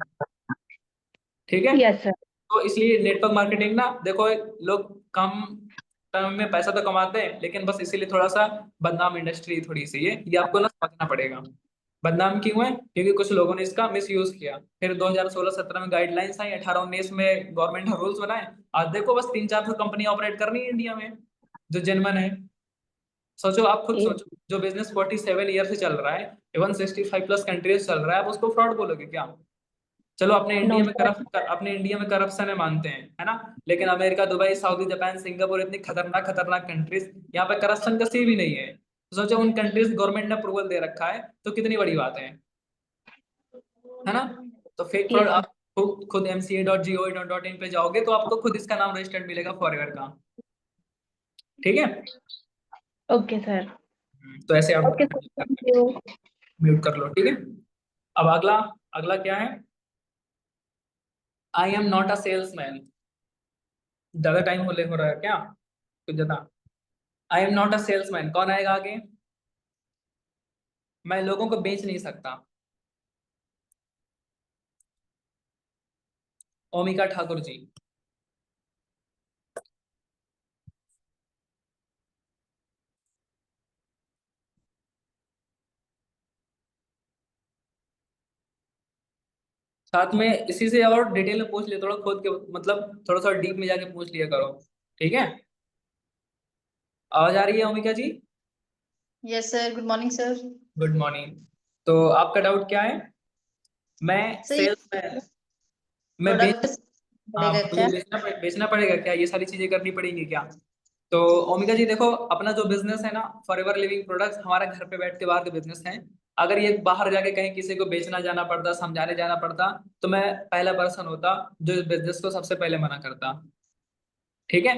Speaker 1: ठीक है?
Speaker 4: Yes sir.
Speaker 1: तो इसलिए नेटवर्क मार्केटिंग ना, देखो लोग कम टाइम में पैसा तो कमाते हैं, लेकिन बस इसीलिए थोड़ा सा बदनाम इंडस्ट्री थोड़ी सी है, ये आपको ना समझना पड़ेगा। बदनाम क्यों है? क्योंकि कुछ लोगों ने इसका मिस यूज किया। फिर 2016 17 में गाइडलाइंस आई, 18 19 में गवर्नमेंट ने रूल्स बनाए। आज देखो बस 3 4 कंपनी ऑपरेट कर रही है इंडिया में, जो जेन्युइन है। सोचो, आप खुद सोचो, जो बिजनेस 47 ईयर से चल रहा है, 165 प्लस कंट्रीज चल रहा है, आप उसको फ्रॉड बोलोगे क्या? चलो
Speaker 4: नो सर।
Speaker 1: अपने इंडिया में करप्शन है मानते हैं, है ना? लेकिन America, Dubai, Saudi, Japan, Singapore, इतनी खतरनाक खतरनाक कंट्रीज, यहाँ पे करप्शन का सी भी नहीं है। तो सोचो उन कंट्रीज गवर्नमेंट ने अप्रूवल दे रखा है, तो कितनी बड़ी बात है ना? तो फेक फ्रॉड,
Speaker 4: यस सर।
Speaker 1: आप खुद mca.gov.in पे जाओगे तो आपको खुद इसका नाम रजिस्टर्ड मिलेगा फॉरएवर का, ठीक है?
Speaker 4: Okay sir.
Speaker 1: तो ऐसे आप
Speaker 4: okay sir, thank you.
Speaker 1: Mute कर लो, ठीक है? अब अगला, अगला क्या है? I am not a salesman. ज्यादा टाइम हो रहा है क्या कुछ ज्यादा? I am not a salesman, कौन आएगा आगे? मैं लोगों को बेच नहीं सकता। ओमिका ठाकुर जी। साथ में इसी से और डिटेल में पूछ लिया, थोड़ा खोद के, मतलब थोड़ा सा डीप में जाके पूछ लिया करो। ठीक है। आवाज आ रही है Omika ji?
Speaker 5: Yes sir, good morning sir.
Speaker 1: Good morning. तो आपका डाउट क्या है? मैं
Speaker 5: सर ये
Speaker 1: सेल्स में, मैं बेच,
Speaker 5: प्रोडक्ट
Speaker 1: हाँ
Speaker 5: पड़ेगा
Speaker 1: मुझे
Speaker 5: क्या?
Speaker 1: बेचना पड़ेगा क्या? ये सारी चीजें करनी पड़ेंगी क्या? तो ओमिका जी देखो, अपना जो बिजनेस है ना, फॉरएवर लिविंग प्रोडक्ट्स, हमारा घर पे बैठ के बाहर का बिजनेस है। अगर ये बाहर जाके कहीं किसी को बेचना जाना पड़ता, समझाने जाना पड़ता, तो मैं पहला पर्सन होता जो इस बिजनेस को सबसे पहले मना करता। ठीक है।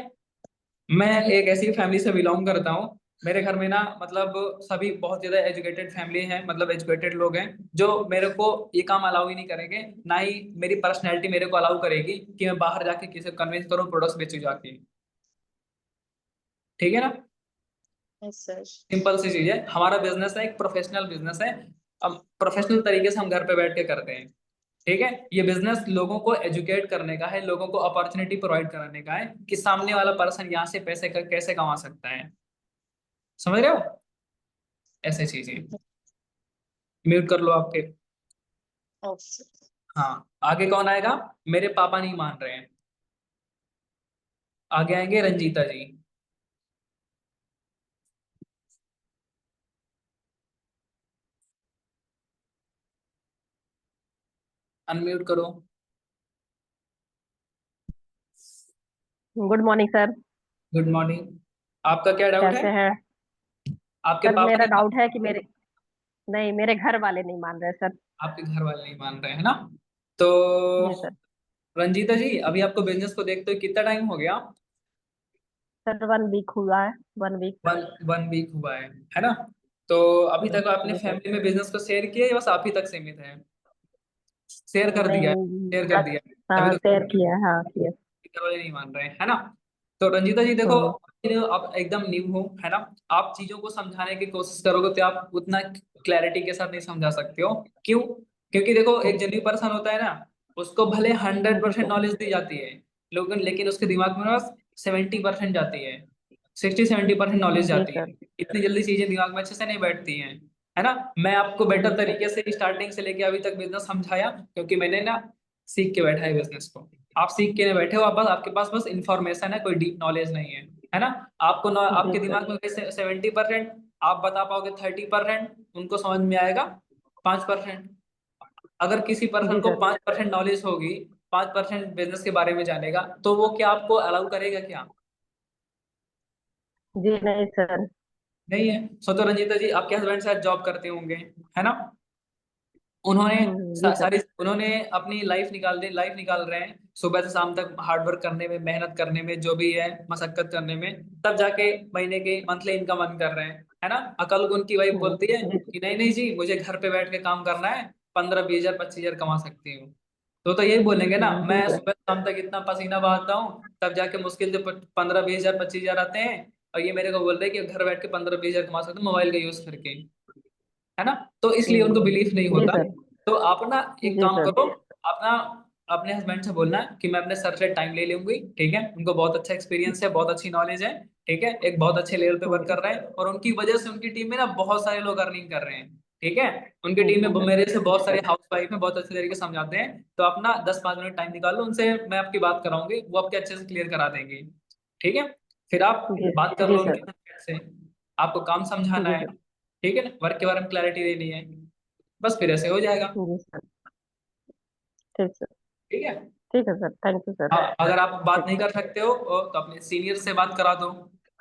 Speaker 1: मैं एक ऐसी फैमिली से बिलोंग करता हूँ, मेरे घर में ना मतलब सभी बहुत ज्यादा एजुकेटेड फैमिली है, मतलब एजुकेटेड लोग हैं, जो मेरे को ये काम अलाउ ही नहीं करेंगे, ना ही मेरी पर्सनैलिटी मेरे को अलाउ करेगी कि मैं बाहर जाके किसी को कन्विंस करूँ प्रोडक्ट्स बेचू जाके। ठीक है ना?
Speaker 5: Yes sir.
Speaker 1: सिंपल सी चीज है, हमारा बिजनेस है, एक प्रोफेशनल बिजनेस है। अब प्रोफेशनल तरीके से हम घर पे बैठ के करते हैं। ठीक है। ये बिजनेस लोगों को एजुकेट करने का है, लोगों को अपॉर्चुनिटी प्रोवाइड कराने का है कि सामने वाला पर्सन यहाँ से पैसे कैसे कमा सकता है। समझ रहे हो? ऐसे चीजें। म्यूट कर लो आपके।
Speaker 5: ओके।
Speaker 1: हाँ। आगे कौन आएगा? मेरे पापा नहीं मान रहे हैं। आगे आएंगे रंजीता जी। अनम्यूट करो।
Speaker 6: Good morning sir.
Speaker 1: Good morning. आपका क्या डाउट है?
Speaker 6: कैसे हैं?
Speaker 1: आपके
Speaker 6: सर
Speaker 1: पापा
Speaker 6: मेरा
Speaker 1: नहीं
Speaker 6: डाउट है कि मेरे घर वाले नहीं मान रहे सर।
Speaker 1: आपके घर वाले नहीं मान रहे हैं ना? तो
Speaker 6: जी सर।
Speaker 1: रंजीता जी, अभी आपको बिजनेस को देखते हुए कितना टाइम हो गया?
Speaker 6: सर 1 वीक हुआ है, 1 वीक।
Speaker 1: वन वन वीक हुआ है ना? तो अभी तक आपने
Speaker 6: जी सर।
Speaker 1: फैमिली में बिजनेस को शेयर किया या बस आप ही तक सीमित है? शेयर कर दिया है?
Speaker 6: नहीं
Speaker 1: शेयर कर
Speaker 6: बस।
Speaker 1: दिया है, तभी
Speaker 6: हाँ
Speaker 1: तो
Speaker 6: शेयर किया, हाँ किया।
Speaker 1: घर वाले नहीं मान रहे हैं, है ना? तो रंजीता जी देखो,
Speaker 6: हम्म।
Speaker 1: आप एकदम न्यू हो, है ना? आप चीजों को समझाने की कोशिश करोगे तो आप उतना क्लैरिटी के साथ नहीं समझा सकते हो। क्यों? क्योंकि देखो, एक जेन्युइन पर्सन होता है ना, उसको भले हंड्रेड
Speaker 6: जी
Speaker 1: परसेंट
Speaker 6: सर।
Speaker 1: नॉलेज दी जाती है, लेकिन उसके दिमाग में बस 70% जाती है, 60-70% नॉलेज
Speaker 6: जी
Speaker 1: जाती
Speaker 6: सर।
Speaker 1: है। इतनी जल्दी चीजें दिमाग में अच्छे से नहीं बैठती हैं, है ना? मैं आपको
Speaker 6: जी
Speaker 1: बेटर
Speaker 6: सर।
Speaker 1: तरीके से स्टार्टिंग से लेके अभी तक बिजनेस समझाया, क्योंकि मैंने ना सीख के बैठा है बिजनेस को। आप सीख के नहीं बैठे हो, आप बस, आपके पास बस इंफॉर्मेशन है, कोई डीप नॉलेज नहीं है ना? आपको
Speaker 6: जी
Speaker 1: आपके
Speaker 6: सर।
Speaker 1: दिमाग में 70%, आप बता पाओगे 30%, उनको समझ में आएगा 5%। अगर किसी पर्सन
Speaker 6: जी
Speaker 1: को
Speaker 6: सर।
Speaker 1: 5% नॉलेज होगी, 5% बिजनेस के बारे में जानेगा, तो वो क्या आपको अलाउ करेगा क्या?
Speaker 6: जी नहीं सर।
Speaker 1: नहीं है। सो तो रंजीता जी, आपके हस्बैंड शायद जॉब करते होंगे, है ना? उन्होंने
Speaker 6: जी सर।
Speaker 1: सारी, उन्होंने अपनी लाइफ निकाल रहे हैं सुबह से शाम तक, हार्ड वर्क करने में, मेहनत करने में, जो भी है मशक्कत करने में, तब जाके महीने के मंथली इनकम अर्न कर रहे हैं, है ना? अकल को उनकी वाइफ बोलती है
Speaker 6: जी
Speaker 1: कि नहीं नहीं जी, मुझे घर पे बैठ के काम करना है, 15-20 हजार 25 हजार कमा सकती हूँ। तो यही बोलेंगे ना,
Speaker 6: जी
Speaker 1: मैं
Speaker 6: सर।
Speaker 1: सुबह शाम तक इतना पसीना बहाता हूँ, तब जाके मुश्किल से 15-20 हजार 25 हजार आते हैं, और ये मेरे को बोल रहे हैं कि घर बैठ के 15-20 हजार कमा सकते हो मोबाइल का यूज करके, है ना? तो इसलिए उनको बिलीफ नहीं
Speaker 6: जी
Speaker 1: होता।
Speaker 6: सर।
Speaker 1: तो आप ना एक
Speaker 6: जी
Speaker 1: काम
Speaker 6: सर।
Speaker 1: करो, अपना अपने हस्बैंड से बोलना कि मैं अपने सर से टाइम ले लूंगी। ठीक है, उनको बहुत अच्छा एक्सपीरियंस है, बहुत अच्छी नॉलेज है। ठीक है, एक बहुत अच्छे लेवल पे वर्क कर रहे हैं, और उनकी वजह से उनकी टीम में ना बहुत सारे लोग अर्निंग कर रहे हैं। ठीक है। उनकी टीम में मेरे से बहुत सारे हाउस वाइफ में बहुत अच्छे तरीके से समझाते हैं, तो अपना 10-5 मिनट टाइम निकाल लो, उनसे मैं आपकी बात कराऊंगी, वो आपके अच्छे से क्लियर करा देंगे। ठीक है। फिर आप
Speaker 6: जी
Speaker 1: बात कर
Speaker 6: जी
Speaker 1: लो
Speaker 6: सर।
Speaker 1: उनके husband से, आपको काम समझाना
Speaker 6: जी
Speaker 1: है।
Speaker 6: सर।
Speaker 1: ठीक है ना, वर्क के बारे में क्लैरिटी देनी है, बस फिर ऐसे हो जाएगा।
Speaker 6: जी सर। ठीक सर।
Speaker 1: ठीक है।
Speaker 6: ठीक है सर, थैंक यू सर।
Speaker 1: हाँ, अगर आप बात
Speaker 6: ठीक
Speaker 1: नहीं
Speaker 6: सर।
Speaker 1: कर सकते हो तो अपने सीनियर से बात करा दो,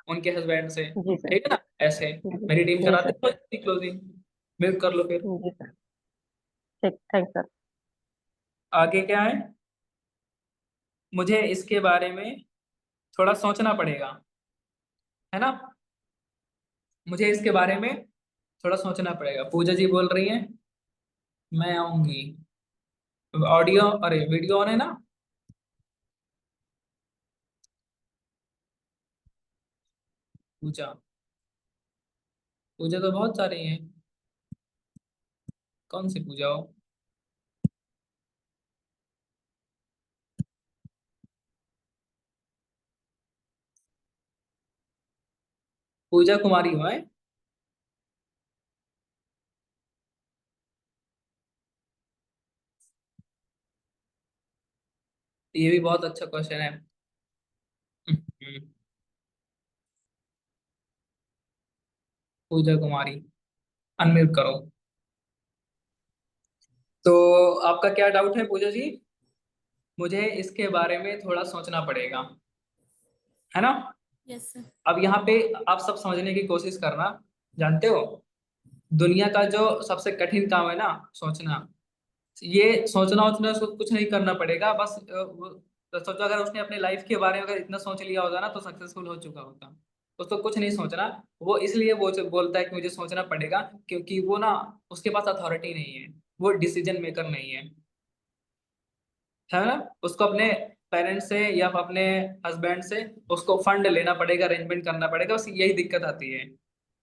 Speaker 1: उनके हस्बैंड से।
Speaker 6: जी सर।
Speaker 1: ठीक है ना? ऐसे
Speaker 6: जी
Speaker 1: मेरी टीम
Speaker 6: जी
Speaker 1: कराती
Speaker 6: सर।
Speaker 1: है क्लोजिंग। म्यूट कर लो फिर।
Speaker 6: जी सर। ठीक, थैंक सर।
Speaker 1: आगे क्या है? मुझे इसके बारे में थोड़ा सोचना पड़ेगा, है ना? मुझे इसके बारे में थोड़ा सोचना पड़ेगा। पूजा जी बोल रही हैं मैं आऊंगी। ऑडियो, अरे वीडियो ऑन है ना? पूजा, पूजा तो बहुत सारे हैं, कौन सी पूजा हो? पूजा कुमारी हो, है? ये भी बहुत अच्छा क्वेश्चन है। पूजा कुमारी, अनम्यूट करो। तो आपका क्या डाउट है पूजा जी? मुझे इसके बारे में थोड़ा सोचना पड़ेगा, है ना?
Speaker 7: Yes sir.
Speaker 1: अब यहाँ पे आप सब समझने की कोशिश करना। जानते हो, दुनिया का जो सबसे कठिन काम है ना, सोचना। ये सोचना उतना उसको कुछ नहीं करना पड़ेगा, बस तो सोचो, अगर उसने अपने लाइफ के बारे में अगर इतना सोच लिया होता ना तो सक्सेसफुल हो चुका होता। उसको कुछ नहीं सोचना। वो इसलिए वो जो बोलता है कि मुझे सोचना पड़ेगा, क्योंकि वो ना, उसके पास अथॉरिटी नहीं है, वो डिसीजन मेकर नहीं है ना? उसको अपने पेरेंट्स से या अपने हस्बैंड से उसको फंड लेना पड़ेगा, अरेंजमेंट करना पड़ेगा, बस यही दिक्कत आती है।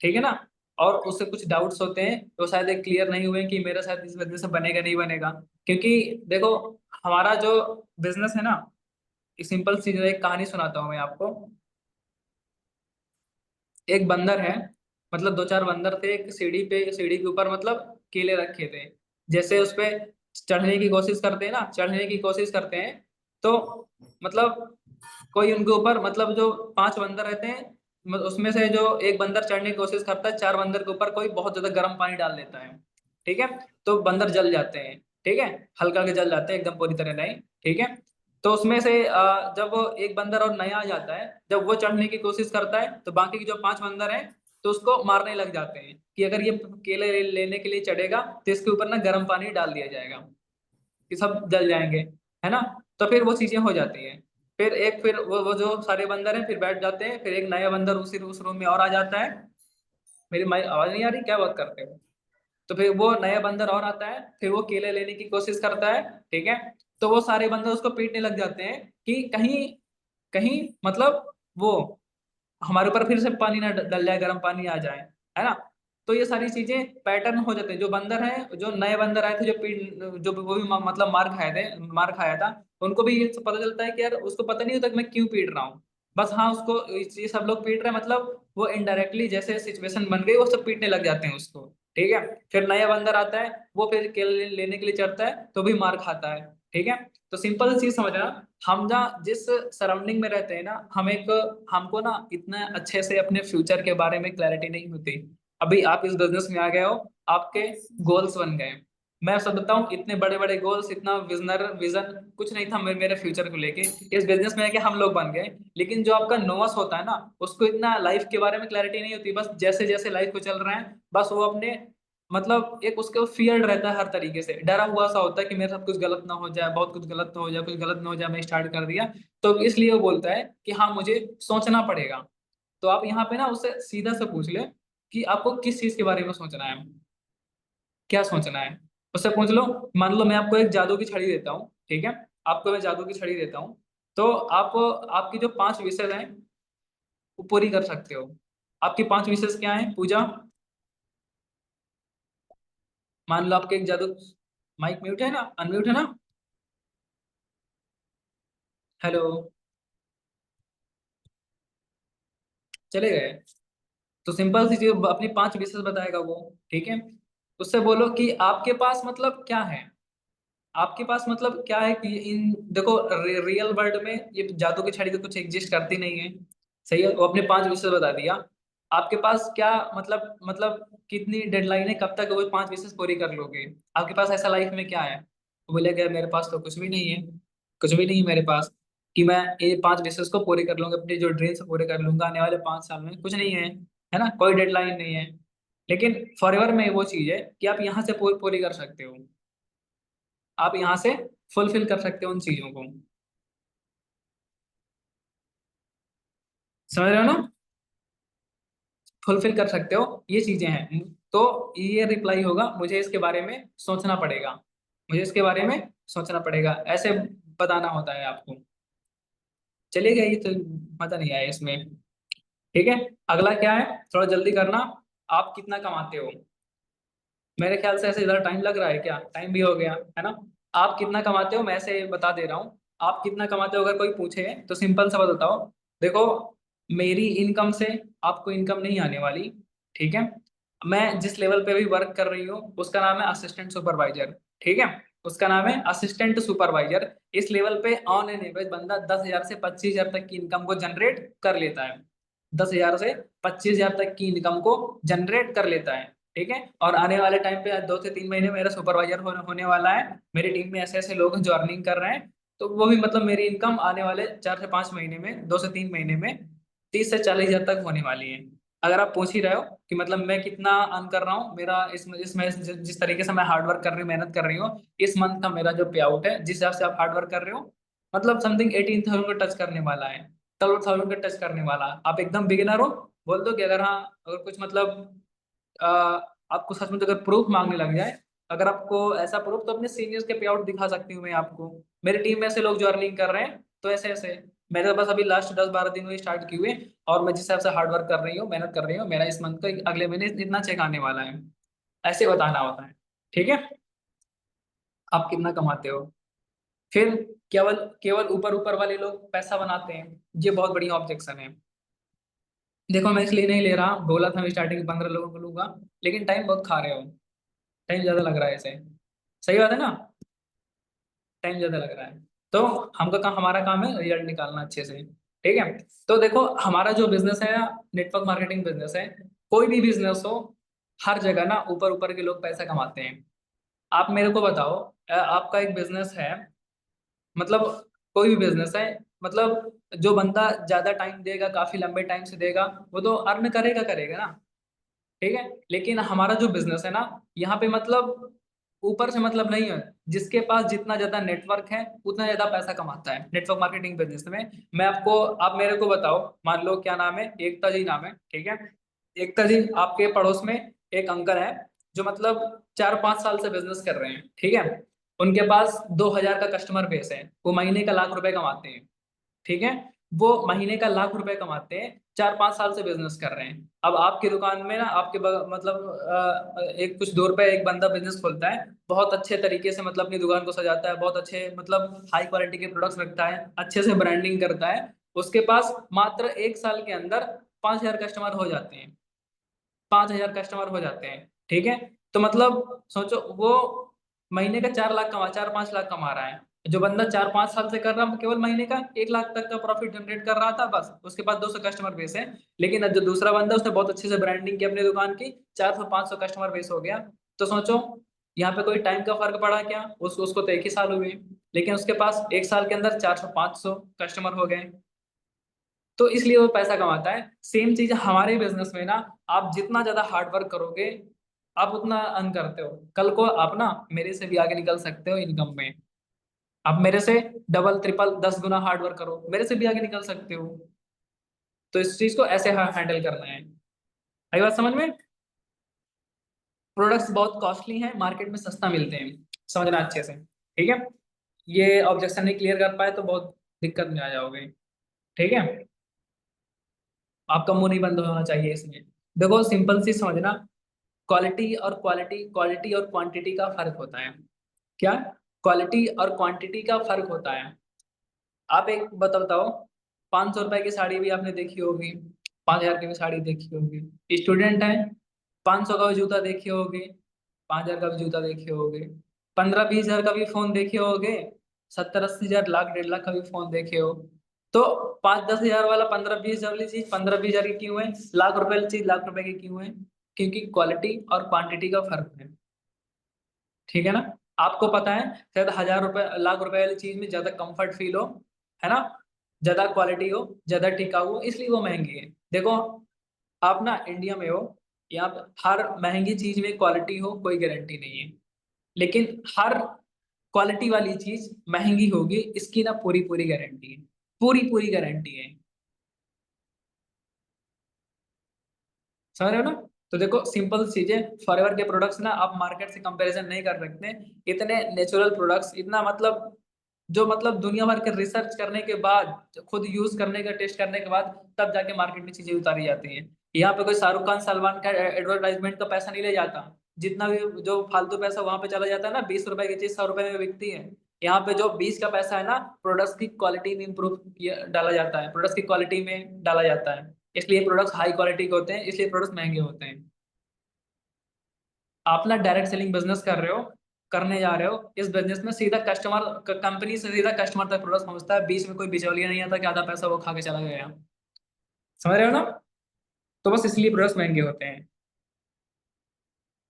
Speaker 1: ठीक है ना? और उससे कुछ डाउट्स होते हैं तो शायद एक क्लियर नहीं हुए कि मेरा शायद इस वजह से बनेगा नहीं बनेगा। क्योंकि देखो, हमारा जो बिजनेस है ना, एक सिंपल सी एक कहानी सुनाता हूँ मैं आपको। एक बंदर है, मतलब दो चार बंदर थे, एक सीढ़ी के ऊपर मतलब केले रखे थे। जैसे उस पे चढ़ने की कोशिश करते हैं ना, चढ़ने की कोशिश करते हैं, तो मतलब कोई उनके ऊपर, मतलब जो पांच बंदर रहते हैं, उसमें से जो एक बंदर चढ़ने की कोशिश करता है, चार बंदर के ऊपर कोई बहुत ज्यादा गर्म पानी डाल देता है। ठीक है? तो बंदर जल जाते हैं। ठीक है? हल्का हल्का जल जाते हैं, एकदम पूरी तरह नहीं। ठीक है? तो उसमें से जब वो एक बंदर और नया आ जाता है, जब वो चढ़ने की कोशिश करता है तो बाकी के जो पांच बंदर हैं तो उसको मारने लग जाते हैं कि अगर ये केले लेने के लिए चढ़ेगा तो इसके ऊपर ना गर्म पानी डाल दिया जाएगा कि सब जल जाएंगे, है ना? तो फिर वो चीजें हो जाती हैं। फिर वो जो सारे बंदर हैं फिर बैठ जाते हैं, फिर एक नया बंदर उस रूम में और आ जाता है। मेरी माई आवाज नहीं आ रही, क्या बात करते हो? तो फिर वो नया बंदर और आता है, फिर वो केले लेने की कोशिश करता है। ठीक है? तो वो सारे बंदर उसको पीटने लग जाते हैं कि कहीं कहीं मतलब वो हमारे ऊपर फिर से पानी ना डल जाए, गर्म पानी आ जाए, है ना? तो ये सारी चीजें पैटर्न हो जाते हैं। जो बंदर है, जो नए बंदर आए थे, जो वो भी मतलब मार खाया था, उनको भी ये पता चलता है कि यार उसको पता नहीं होता कि मैं क्यों पीट रहा हूँ। बस हाँ, उसको ये सब लोग पीट रहे हैं, मतलब वो इनडायरेक्टली जैसे सिचुएशन बन गई वो सब पीटने लग जाते हैं उसको। ठीक है? फिर नया बंदर आता है, वो फिर केले लेने के लिए चढ़ता है तो भी मार खाता है। ठीक है? तो सिंपल चीज समझना, हम जहाँ जिस सराउंडिंग में रहते हैं ना, हमको ना इतना अच्छे से अपने फ्यूचर के बारे में क्लैरिटी नहीं होती। अभी आप इस बिजनेस में आ गए हो, आपके गोल्स बन गए। मैं सब बताऊं, इतने बड़े बड़े गोल्स, इतना विजन कुछ नहीं था मेरे फ्यूचर को लेके। इस बिजनेस में आके हम लोग बन गए। लेकिन जो आपका नोअस होता है ना, उसको इतना लाइफ के बारे में क्लैरिटी नहीं होती। बस जैसे जैसे लाइफ को चल रहे हैं, बस वो अपने मतलब एक उसके फियर रहता है, हर तरीके से डरा हुआ सा होता है कि मेरे साथ कुछ गलत ना हो जाए, बहुत कुछ गलत ना हो जाए, कुछ गलत ना हो जाए, मैं स्टार्ट कर दिया। तो इसलिए वो बोलता है कि हाँ मुझे सोचना पड़ेगा। तो आप यहाँ पे ना उससे सीधा से पूछ ले कि आपको किस चीज के बारे में सोचना है, क्या सोचना है, उससे पूछ लो। मान लो मैं आपको एक जादू की छड़ी देता हूँ, ठीक है? आपको मैं जादू की छड़ी देता हूँ, तो आप आपकी जो पांच विशेष हैं वो पूरी कर सकते हो। आपकी पांच विशेष क्या है पूजा? मान लो आपके एक जादू, माइक म्यूट है ना, अनम्यूट है ना? हेलो, चले गए? तो सिंपल सी चीज, अपनी पांच विशेष बताएगा वो। ठीक है? उससे बोलो कि आपके पास मतलब क्या है, आपके पास मतलब क्या है कि इन देखो, रियल वर्ल्ड में ये जादू की छड़ी तो कुछ एग्जिस्ट करती नहीं है। सही है? वो अपने पांच विशेष बता दिया। आपके पास क्या मतलब कितनी डेडलाइन है, कब तक वो पांच विशेष पूरी कर लोगे? आपके पास ऐसा लाइफ में क्या है? वो बोलेगा मेरे पास तो कुछ भी नहीं है, कुछ भी नहीं है मेरे पास कि मैं ये पांच विशेष को पूरे कर लूंगा, अपने जो ड्रीम्स पूरे कर लूंगा आने वाले 5 साल में। कुछ नहीं है ना? कोई डेडलाइन नहीं है। लेकिन फॉरएवर में वो चीज है कि आप यहाँ से पूरी कर सकते हो, आप यहाँ से फुलफिल कर सकते हो उन चीजों को। समझ रहे हो ना? फुलफिल कर सकते हो, ये चीजें हैं। तो ये रिप्लाई होगा, मुझे इसके बारे में सोचना पड़ेगा, मुझे इसके बारे में सोचना पड़ेगा, ऐसे बताना होता है आपको। चलिएगा, ये तो मजा नहीं आया इसमें। ठीक है? अगला क्या है, थोड़ा जल्दी करना। आप कितना कमाते हो? मेरे ख्याल से ऐसे इधर टाइम लग रहा है क्या? टाइम भी हो गया है ना? आप कितना कमाते हो, मैं ऐसे बता दे रहा हूँ। आप कितना कमाते हो अगर कोई पूछे तो सिंपल सा बताओ, देखो मेरी इनकम से आपको इनकम नहीं आने वाली। ठीक है? मैं जिस लेवल पे भी वर्क कर रही हूँ उसका नाम है असिस्टेंट सुपरवाइजर। ठीक है? उसका नाम है असिस्टेंट सुपरवाइजर। इस लेवल पे ऑन एन एवरेज बंदा 10,000 से 25,000 तक की इनकम को जनरेट कर लेता है। 10,000 से 25,000 तक की इनकम को जनरेट कर लेता है, ठीक है। और आने वाले टाइम पे 2 से 3 महीने मेरा सुपरवाइजर होने वाला है। मेरी टीम में ऐसे ऐसे लोग हैं जो अर्निंग कर रहे हैं, तो वो भी मतलब मेरी इनकम आने वाले 4 से 5 महीने में, 2 से 3 महीने में 30 से 40,000 तक होने वाली है। अगर आप पूछ ही रहे हो कि मतलब मैं कितना अर्न कर रहा हूँ, मेरा इसमें जिस तरीके से मैं हार्डवर्क कर रही हूँ, मेहनत कर रही हूँ, इस मंथ का मेरा जो पे आउट है, जिस हिसाब से आप हार्डवर्क कर रहे हो, मतलब समथिंग 18,000 को टच करने वाला है, 12,000 को टच करने वाला है। आप एकदम बिगिनर हो, बोल दो कि अगर हाँ, अगर कुछ मतलब आपको सच में तो अगर प्रूफ मांगने लग जाए, अगर आपको ऐसा प्रूफ, तो अपने सीनियर्स के पे आउट दिखा सकती हूँ मैं आपको। मेरी टीम में ऐसे लोग जो अर्निंग कर रहे हैं, तो ऐसे ऐसे मेरे पास अभी लास्ट 10-12 दिन हुए स्टार्ट किए हुए, और मैं जिस हिसाब से हार्ड वर्क कर रही हूँ, मेहनत कर रही हूँ, मेरा इस मंथ का अगले महीने इतना चेक आने वाला है। ऐसे बताना होता है, ठीक है। आप कितना कमाते हो। फिर केवल केवल ऊपर ऊपर वाले लोग पैसा बनाते हैं, ये बहुत बड़ी ऑब्जेक्शन है। देखो मैं इसलिए नहीं ले रहा, बोला था मैं स्टार्टिंग 15 लोगों को लूंगा, लेकिन टाइम बहुत खा रहे हो, टाइम ज्यादा लग रहा है ऐसे। सही बात है ना, टाइम ज्यादा लग रहा है। तो हमका काम, हमारा काम है रिजल्ट निकालना अच्छे से, ठीक है। तो देखो हमारा जो बिजनेस है, नेटवर्क मार्केटिंग बिजनेस है। कोई भी बिजनेस हो, हर जगह ना ऊपर ऊपर के लोग पैसा कमाते हैं। आप मेरे को बताओ, आपका एक बिजनेस है, मतलब कोई भी बिजनेस है, मतलब जो बंदा ज्यादा टाइम देगा, काफी लंबे टाइम से देगा, वो तो अर्न करेगा करेगा ना, ठीक है। लेकिन हमारा जो बिजनेस है ना, यहाँ पे मतलब ऊपर से मतलब नहीं है। जिसके पास जितना ज्यादा नेटवर्क है, उतना ज्यादा पैसा कमाता है नेटवर्क मार्केटिंग बिजनेस में। मैं आपको, आप मेरे को बताओ, मान लो क्या नाम है, एकता जी नाम है, ठीक है। एकता जी, आपके पड़ोस में एक अंकल है, जो मतलब 4-5 साल से बिजनेस कर रहे हैं, ठीक है। उनके पास 2,000 का कस्टमर बेस है, वो महीने का 1,00,000 रुपए कमाते हैं, ठीक है। वो महीने का 1,00,000 रुपए कमाते हैं, 4-5 साल से बिजनेस कर रहे हैं। अब आपकी दुकान में ना, आपके मतलब एक कुछ दूर पे एक बंदा बिजनेस खोलता है, बहुत अच्छे तरीके से मतलब अपनी दुकान को सजाता है, बहुत अच्छे मतलब हाई क्वालिटी के प्रोडक्ट्स रखता है, अच्छे से ब्रांडिंग करता है। उसके पास मात्र 1 साल के अंदर 5,000 कस्टमर हो जाते हैं, 5,000 कस्टमर हो जाते हैं, ठीक है। तो मतलब सोचो, वो महीने का 4 लाख कमा, 4-5 लाख कमा रहा है। जो बंदा 4-5 साल से कर रहा है, केवल महीने का 1 लाख तक का प्रॉफिट जनरेट कर रहा था बस, उसके पास 200 कस्टमर बेस है। लेकिन अब जो दूसरा बंदा, उसने बहुत अच्छे से ब्रांडिंग की अपनी दुकान की, 400-500 कस्टमर बेस हो गया। तो सोचो, यहाँ पे कोई टाइम का फर्क पड़ा क्या, उसको तो 1 ही साल हुए, लेकिन उसके पास 1 साल के अंदर 400-500 कस्टमर हो गए। तो इसलिए वो पैसा कमाता है। सेम चीज हमारे बिजनेस में ना, आप जितना ज्यादा हार्ड वर्क करोगे, आप उतना अर्न करते हो। कल को आप ना मेरे से भी आगे निकल सकते हो इनकम में। आप मेरे से डबल ट्रिपल 10 गुना हार्ड वर्क करो, मेरे से भी आगे निकल सकते हो। तो इस चीज को ऐसे हैंडल करना है। आई बात समझ में। प्रोडक्ट्स बहुत कॉस्टली हैं, मार्केट में सस्ता मिलते हैं, समझना अच्छे से, ठीक है। ये ऑब्जेक्शन नहीं क्लियर कर पाए तो बहुत दिक्कत में आ जाओगे, ठीक है। आपका मुंह नहीं बंद होना चाहिए इसमें। देखो सिंपल सी समझना, क्वालिटी और क्वांटिटी का फर्क होता है। क्या, क्वालिटी और क्वांटिटी का फर्क होता है। आप एक बताओ, 500 रुपए की साड़ी भी आपने देखी होगी, 5,000 की भी साड़ी देखी होगी। स्टूडेंट है, 500 का भी जूता देखे होगे, 5,000 का भी जूता देखे होगे, 15-20 हजार का भी फोन देखे होगे, 70-80 हजार, लाख 1.5 लाख का भी फोन देखे हो। तो 5-10 हजार वाला 15-20 हजार वाली चीज 15-20 हजार की क्यों है, लाख 1,00,000 वाली चीज लाख रुपए की क्यों है। क्योंकि क्वालिटी और क्वांटिटी का फर्क है, ठीक है ना। आपको पता है, शायद 1,000 रुपए, लाख 1,00,000 वाली चीज में ज्यादा कंफर्ट फील हो, है ना, ज्यादा क्वालिटी हो, ज्यादा टिकाऊ हो, इसलिए वो महंगी है। देखो आप ना इंडिया में हो, यहाँ पे हर महंगी चीज में क्वालिटी हो कोई गारंटी नहीं है, लेकिन हर क्वालिटी वाली चीज महंगी होगी, इसकी ना पूरी पूरी गारंटी है, पूरी पूरी गारंटी है। समझ रहे हो ना। तो देखो सिंपल चीजें, फॉरएवर के प्रोडक्ट्स ना आप मार्केट से कंपैरिजन नहीं कर सकते। इतने नेचुरल प्रोडक्ट्स, इतना मतलब जो मतलब दुनिया भर के रिसर्च करने के बाद, खुद यूज करने का, टेस्ट करने के बाद, तब जाके मार्केट में चीजें उतारी जाती हैं। यहाँ पे कोई शाहरुख खान, सलमान का एडवर्टाइजमेंट का पैसा नहीं ले जाता। जितना भी जो फालतू पैसा वहां पे चला जाता है ना, 20 रुपए की चीज 100 रुपए में बिकती है। यहाँ पे जो 20 का पैसा है ना, प्रोडक्ट्स की क्वालिटी में इम्प्रूव डाला जाता है, प्रोडक्ट्स की क्वालिटी में डाला जाता है। इसलिए प्रोडक्ट्स हाई क्वालिटी के होते हैं, इसलिए प्रोडक्ट्स महंगे होते हैं। आप ना डायरेक्ट सेलिंग बिजनेस कर रहे हो, करने जा रहे हो, इस बिजनेस में सीधा कस्टमर, कंपनी से सीधा कस्टमर तक प्रोडक्ट पहुंचता है, बीच में कोई बिचौलिया नहीं आता कि आधा पैसा वो खा के चला गया। समझ रहे हो ना? तो बस इसलिए प्रोडक्ट्स महंगे होते हैं।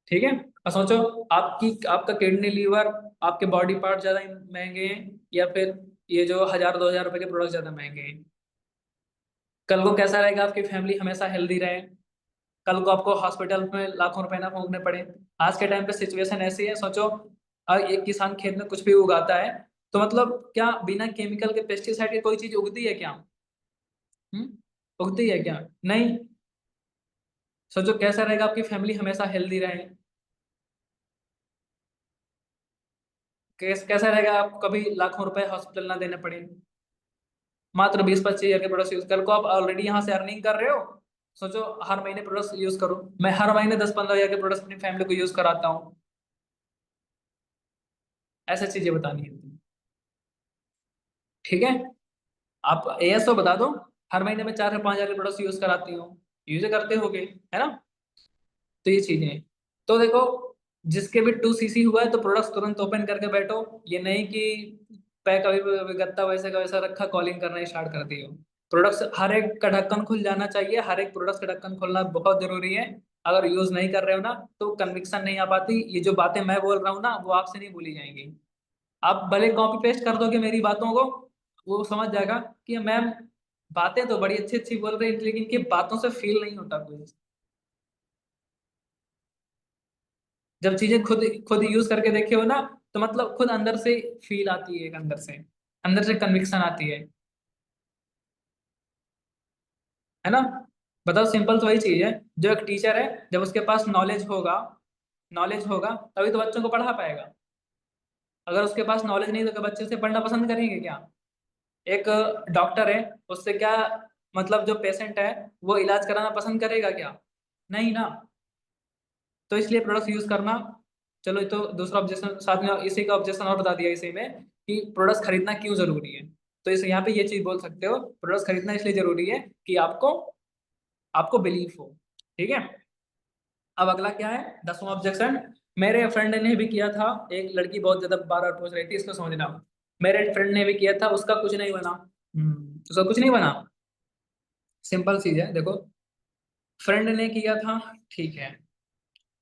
Speaker 1: ठीक है, और सोचो आपका किडनी, लीवर, आपके बॉडी पार्ट ज्यादा महंगे हैं या फिर ये जो 1000-2000 रुपए के प्रोडक्ट ज्यादा महंगे हैं? कल को कैसा रहेगा आपकी फैमिली हमेशा हेल्दी रहे, कल को आपको हॉस्पिटल में लाखों रुपए ना फूकने पड़े। आज के टाइम पे सिचुएशन ऐसी है, सोचो एक किसान खेत में कुछ भी उगाता है तो मतलब क्या बिना केमिकल के, पेस्टिसाइड के कोई चीज उगती है क्या? उगती है क्या? नहीं। सोचो कैसा रहेगा आपकी फैमिली हमेशा हेल्दी रहे, कैसा रहेगा आपको कभी लाखों रुपए हॉस्पिटल ना देने पड़े, मात्र 20-25 हजार के प्रोडक्ट यूज कर को आप ऑलरेडी यहाँ से अर्निंग कर रहे हो। सोचो हर महीने प्रोडक्ट्स यूज करो, मैं हर महीने 10-15 हजार के प्रोडक्ट्स अपनी फैमिली को यूज कराता हूँ। ऐसी चीजें बतानी है तुम्हें। ठीक है, आप एएस तो बता दो, हर महीने में 4 से 5 हजार के प्रोडक्ट्स यूज कराती हो, यूज करते होगे, है ना? तो ये चीजें हैं। तो देखो, जिसके भी 2 सीसी हुआ है तो प्रोडक्ट्स तुरंत ओपन करके बैठो, ये नहीं कि पैक अभी भी गत्ता वैसे का वैसा रखा, कॉलिंग करना स्टार्ट कर दियो। प्रोडक्ट्स हर एक का ढक्कन खुल जाना चाहिए, हर एक प्रोडक्ट का ढक्कन खोलना बहुत जरूरी है। अगर यूज नहीं कर रहे हो ना तो कन्विक्शन नहीं आ पाती, ये जो बातें मैं बोल रहा हूँ ना वो आपसे नहीं बोली जाएंगी। आप भले कॉपी पेस्ट कर दोगे मेरी बातों को, वो समझ जाएगा कि मैम बातें तो बड़ी अच्छी अच्छी बोल रही है लेकिन इनकी बातों से फील नहीं होता कुछ। जब चीजें खुद खुद यूज करके देखे हो ना तो मतलब खुद अंदर से फील आती है, एक अंदर से कन्विक्शन आती है ना? बताओ, सिंपल तो वही चीज है। जो एक टीचर है जब उसके पास नॉलेज होगा तभी तो बच्चों को पढ़ा पाएगा। अगर उसके पास नॉलेज नहीं तो बच्चे से पढ़ना पसंद करेंगे क्या? एक डॉक्टर है, उससे क्या मतलब जो पेशेंट है वो इलाज कराना पसंद करेगा क्या? नहीं ना। तो इसलिए प्रोडक्ट्स यूज करना। चलो ये तो दूसरा ऑब्जेक्शन, साथ में इसी का ऑब्जेक्शन और बता दिया इसी में कि प्रोडक्ट्स खरीदना क्यों जरूरी है। तो इस यहाँ पे ये चीज बोल सकते हो, प्रोडक्ट्स खरीदना इसलिए जरूरी है कि आपको आपको बिलीफ हो। ठीक है, अब अगला क्या है, 10वां ऑब्जेक्शन। मेरे फ्रेंड ने भी किया था, एक लड़की बहुत ज्यादा बार बार पूछ रही थी, इसको समझना। मेरे फ्रेंड ने भी किया था, उसका कुछ नहीं बना। उसका कुछ नहीं बना। सिंपल चीज है, देखो, फ्रेंड ने किया था, ठीक है,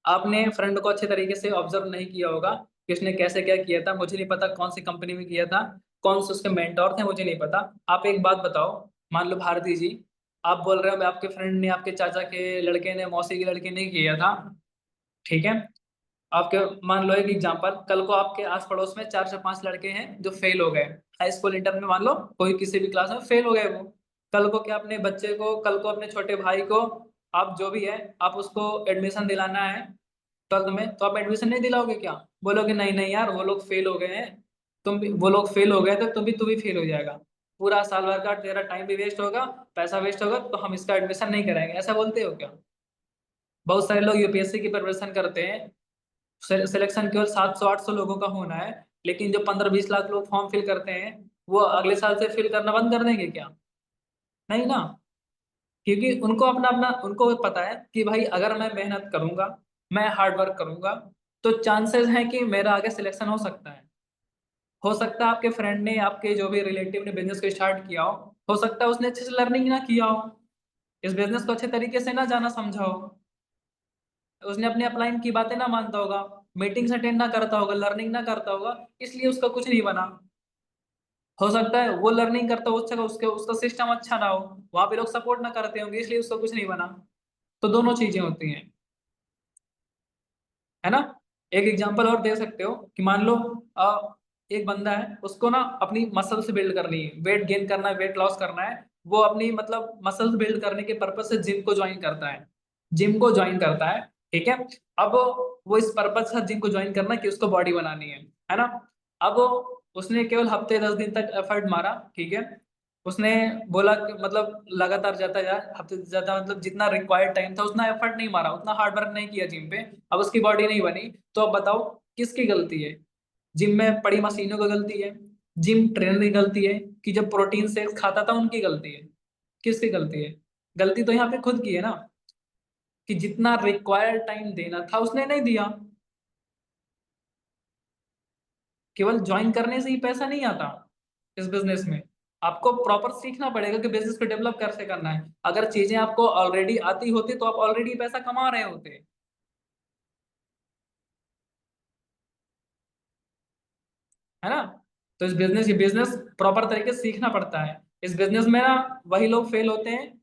Speaker 1: आपने फ्रेंड को अच्छे तरीके से ऑब्जर्व नहीं किया होगा कि उसने कैसे क्या किया था। मुझे नहीं पता कौन सी कंपनी में किया था, कौन से उसके मेंटोर थे, मुझे नहीं पता। आप एक बात बताओ, मान लो भारती जी, आप बोल रहे हो मैं आपके फ्रेंड ने, आपके चाचा के लड़के ने, मौसी के लड़के ने किया था, ठीक है। आपके मान लो एक एग्जांपल, कल को आपके आस पड़ोस में 4 से 5 लड़के हैं जो फेल हो गए हाई स्कूल इंटर में, मान लो कोई किसी भी क्लास में फेल हो गए वो। कल को क्या अपने बच्चे को, कल को अपने छोटे भाई को, आप जो भी है आप उसको एडमिशन दिलाना है 12th में, तो आप एडमिशन नहीं दिलाओगे क्या? बोलोगे नहीं नहीं यार वो लोग फेल हो गए हैं, तुम भी, वो लोग फेल हो गए तो तू भी फेल हो जाएगा, पूरा साल भर का तेरा टाइम भी वेस्ट होगा, पैसा वेस्ट होगा, तो हम इसका एडमिशन नहीं कराएंगे, ऐसा बोलते हो क्या? बहुत सारे लोग यूपीएससी की प्रिपरेशन करते हैं, सिलेक्शन केवल 700-800 लोगों का होना है, लेकिन जो 15-20 लाख लोग फॉर्म फिल करते हैं वो अगले साल से फिल करना बंद कर देंगे क्या? नहीं ना। क्योंकि उनको अपना अपना उनको पता है कि भाई अगर मैं मेहनत करूंगा, मैं हार्ड वर्क करूंगा, तो चांसेस हैं कि मेरा आगे सिलेक्शन हो सकता है। हो सकता है आपके फ्रेंड ने, आपके जो भी रिलेटिव ने बिजनेस को स्टार्ट किया हो सकता है उसने अच्छे से लर्निंग ना किया हो, इस बिजनेस को अच्छे तरीके से ना जाना समझा हो, उसने अपने अपलाइन की बातें ना मानता होगा, मीटिंग्स अटेंड ना करता होगा, लर्निंग ना करता होगा, इसलिए उसका कुछ नहीं बना। हो सकता है वो लर्निंग करता हो, उसका उसके उसका सिस्टम अच्छा ना हो, वहां पे लोग सपोर्ट ना करते होंगे, इसलिए उसका कुछ नहीं बना। तो दोनों चीजें होती हैं, है ना? एक एग्जांपल और दे सकते हो कि मान लो एक बंदा है, उसको ना अपनी मसल्स बिल्ड करनी है, वेट गेन करना है, वेट लॉस करना है, वो अपनी मतलब मसल्स बिल्ड करने के पर्पज से जिम को ज्वाइन करता है, ठीक है। अब वो इस पर्पज से जिम को ज्वाइन करना है कि उसको बॉडी बनानी है ना? अब उसने केवल हफ्ते 10 दिन तक एफर्ट मारा, ठीक है। उसने बोला कि मतलब लगातार जाता यार, हफ्ते से ज्यादा मतलब जितना रिक्वायर्ड टाइम था उतना एफर्ट नहीं मारा, उतना हार्ड वर्क नहीं किया जिम पे, अब उसकी बॉडी नहीं बनी। तो अब बताओ किसकी गलती है? जिम में पड़ी मशीनों की गलती है, जिम ट्रेनर की गलती है, कि जब प्रोटीन शेक्स खाता था उनकी गलती है? किसकी गलती है? गलती तो यहाँ पे खुद की है ना, कि जितना रिक्वायर्ड टाइम देना था उसने नहीं दिया। केवल ज्वाइन करने से ही पैसा नहीं आता इस बिजनेस में। आपको प्रॉपर सीखना पड़ेगा कि बिजनेस को डेवलप कैसे करना है। अगर चीजें आपको ऑलरेडी आती होती तो आप ऑलरेडी पैसा कमा रहे होते। है ना? तो इस बिजनेस प्रॉपर तरीके से सीखना पड़ता है। इस बिजनेस में ना वही लोग फेल होते हैं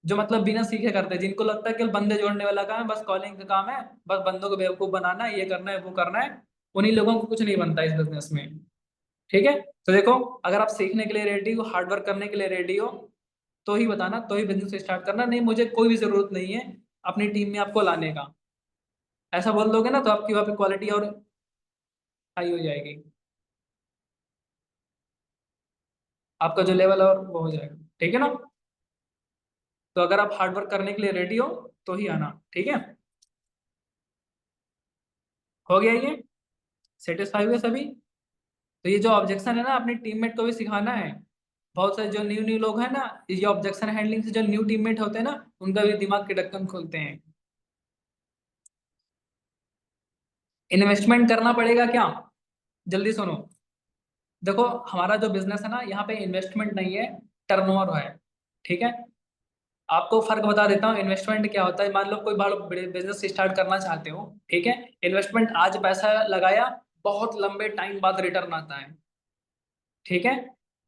Speaker 1: जो मतलब बिना सीखे करते हैं, जिनको लगता है कि बंदे जोड़ने वाला काम है, बस कॉलिंग का काम है, बस बंदों को बेवकूफ बनाना है, ये करना है वो करना है। उन्हीं लोगों को कुछ नहीं बनता इस बिजनेस में। ठीक है? तो देखो, अगर आप सीखने के लिए रेडी हो, हार्डवर्क करने के लिए रेडी हो, तो ही बताना, तो ही बिजनेस स्टार्ट करना। नहीं मुझे कोई भी जरूरत नहीं है अपनी टीम में आपको लाने का, ऐसा बोल दोगे ना तो आपकी वहाँ पे क्वालिटी और हाई हो जाएगी, आपका जो लेवल और वो हो जाएगा। ठीक है ना? तो अगर आप हार्डवर्क करने के लिए रेडी हो तो ही आना। ठीक है? हो गया ये? सेटिस्फाई हुए सभी? तो ये जो ऑब्जेक्शन है ना, अपने टीममेट को भी सिखाना है। बहुत सारे जो न्यू न्यू लोग हैं ना, ये ऑब्जेक्शन हैंडलिंग से जो न्यू टीममेट होते हैं ना, उनका भी दिमाग के ढक्कन खोलते हैं। इन्वेस्टमेंट करना पड़ेगा क्या? जल्दी सुनो। देखो, हमारा जो बिजनेस है ना, यहाँ पे इन्वेस्टमेंट नहीं है, टर्नओवर है। ठीक है? आपको फर्क बता देता हूँ इन्वेस्टमेंट क्या होता है। मान लो कोई बड़े बिजनेस स्टार्ट करना चाहते हो, ठीक है? इन्वेस्टमेंट आज पैसा लगाया, बहुत लंबे टाइम बाद रिटर्न आता है। ठीक है?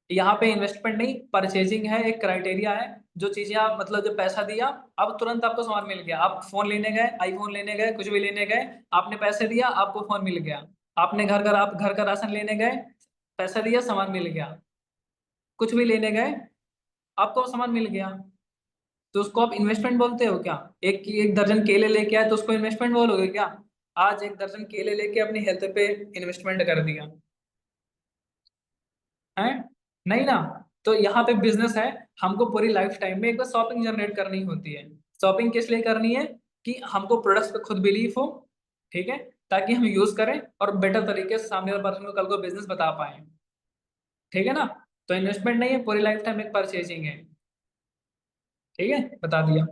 Speaker 1: यहाँ पे इन्वेस्टमेंट नहीं, परचेजिंग है, एक क्राइटेरिया है। जो चीजें आप मतलब जब पैसा दिया, अब तुरंत आपको सामान मिल गया। आप फोन लेने गए, आईफोन लेने गए, कुछ भी लेने गए, आपने पैसे दिया, आपको फोन मिल गया। आपने आप घर का राशन लेने गए, पैसा दिया, सामान मिल गया। कुछ भी लेने गए, आपको सामान मिल गया। तो उसको आप इन्वेस्टमेंट बोलते हो क्या? एक दर्जन केले लेके आए तो उसको इन्वेस्टमेंट बोलोगे क्या? आज एक दर्जन केले लेके अपनी हेल्थ पे इन्वेस्टमेंट कर दिया है? नहीं ना। तो यहाँ पे बिजनेस है, हमको पूरी लाइफ टाइम में एक बार शॉपिंग जनरेट करनी होती है। शॉपिंग किस लिए करनी है? कि हमको प्रोडक्ट्स पे खुद बिलीफ हो, ठीक है, ताकि हम यूज करें और बेटर तरीके से सामने वाले पर्सन को कल को बिजनेस बता पाए। ठीक है ना? तो इन्वेस्टमेंट नहीं है, पूरी लाइफ टाइम एक परचेजिंग है। ठीक है, बता दिया।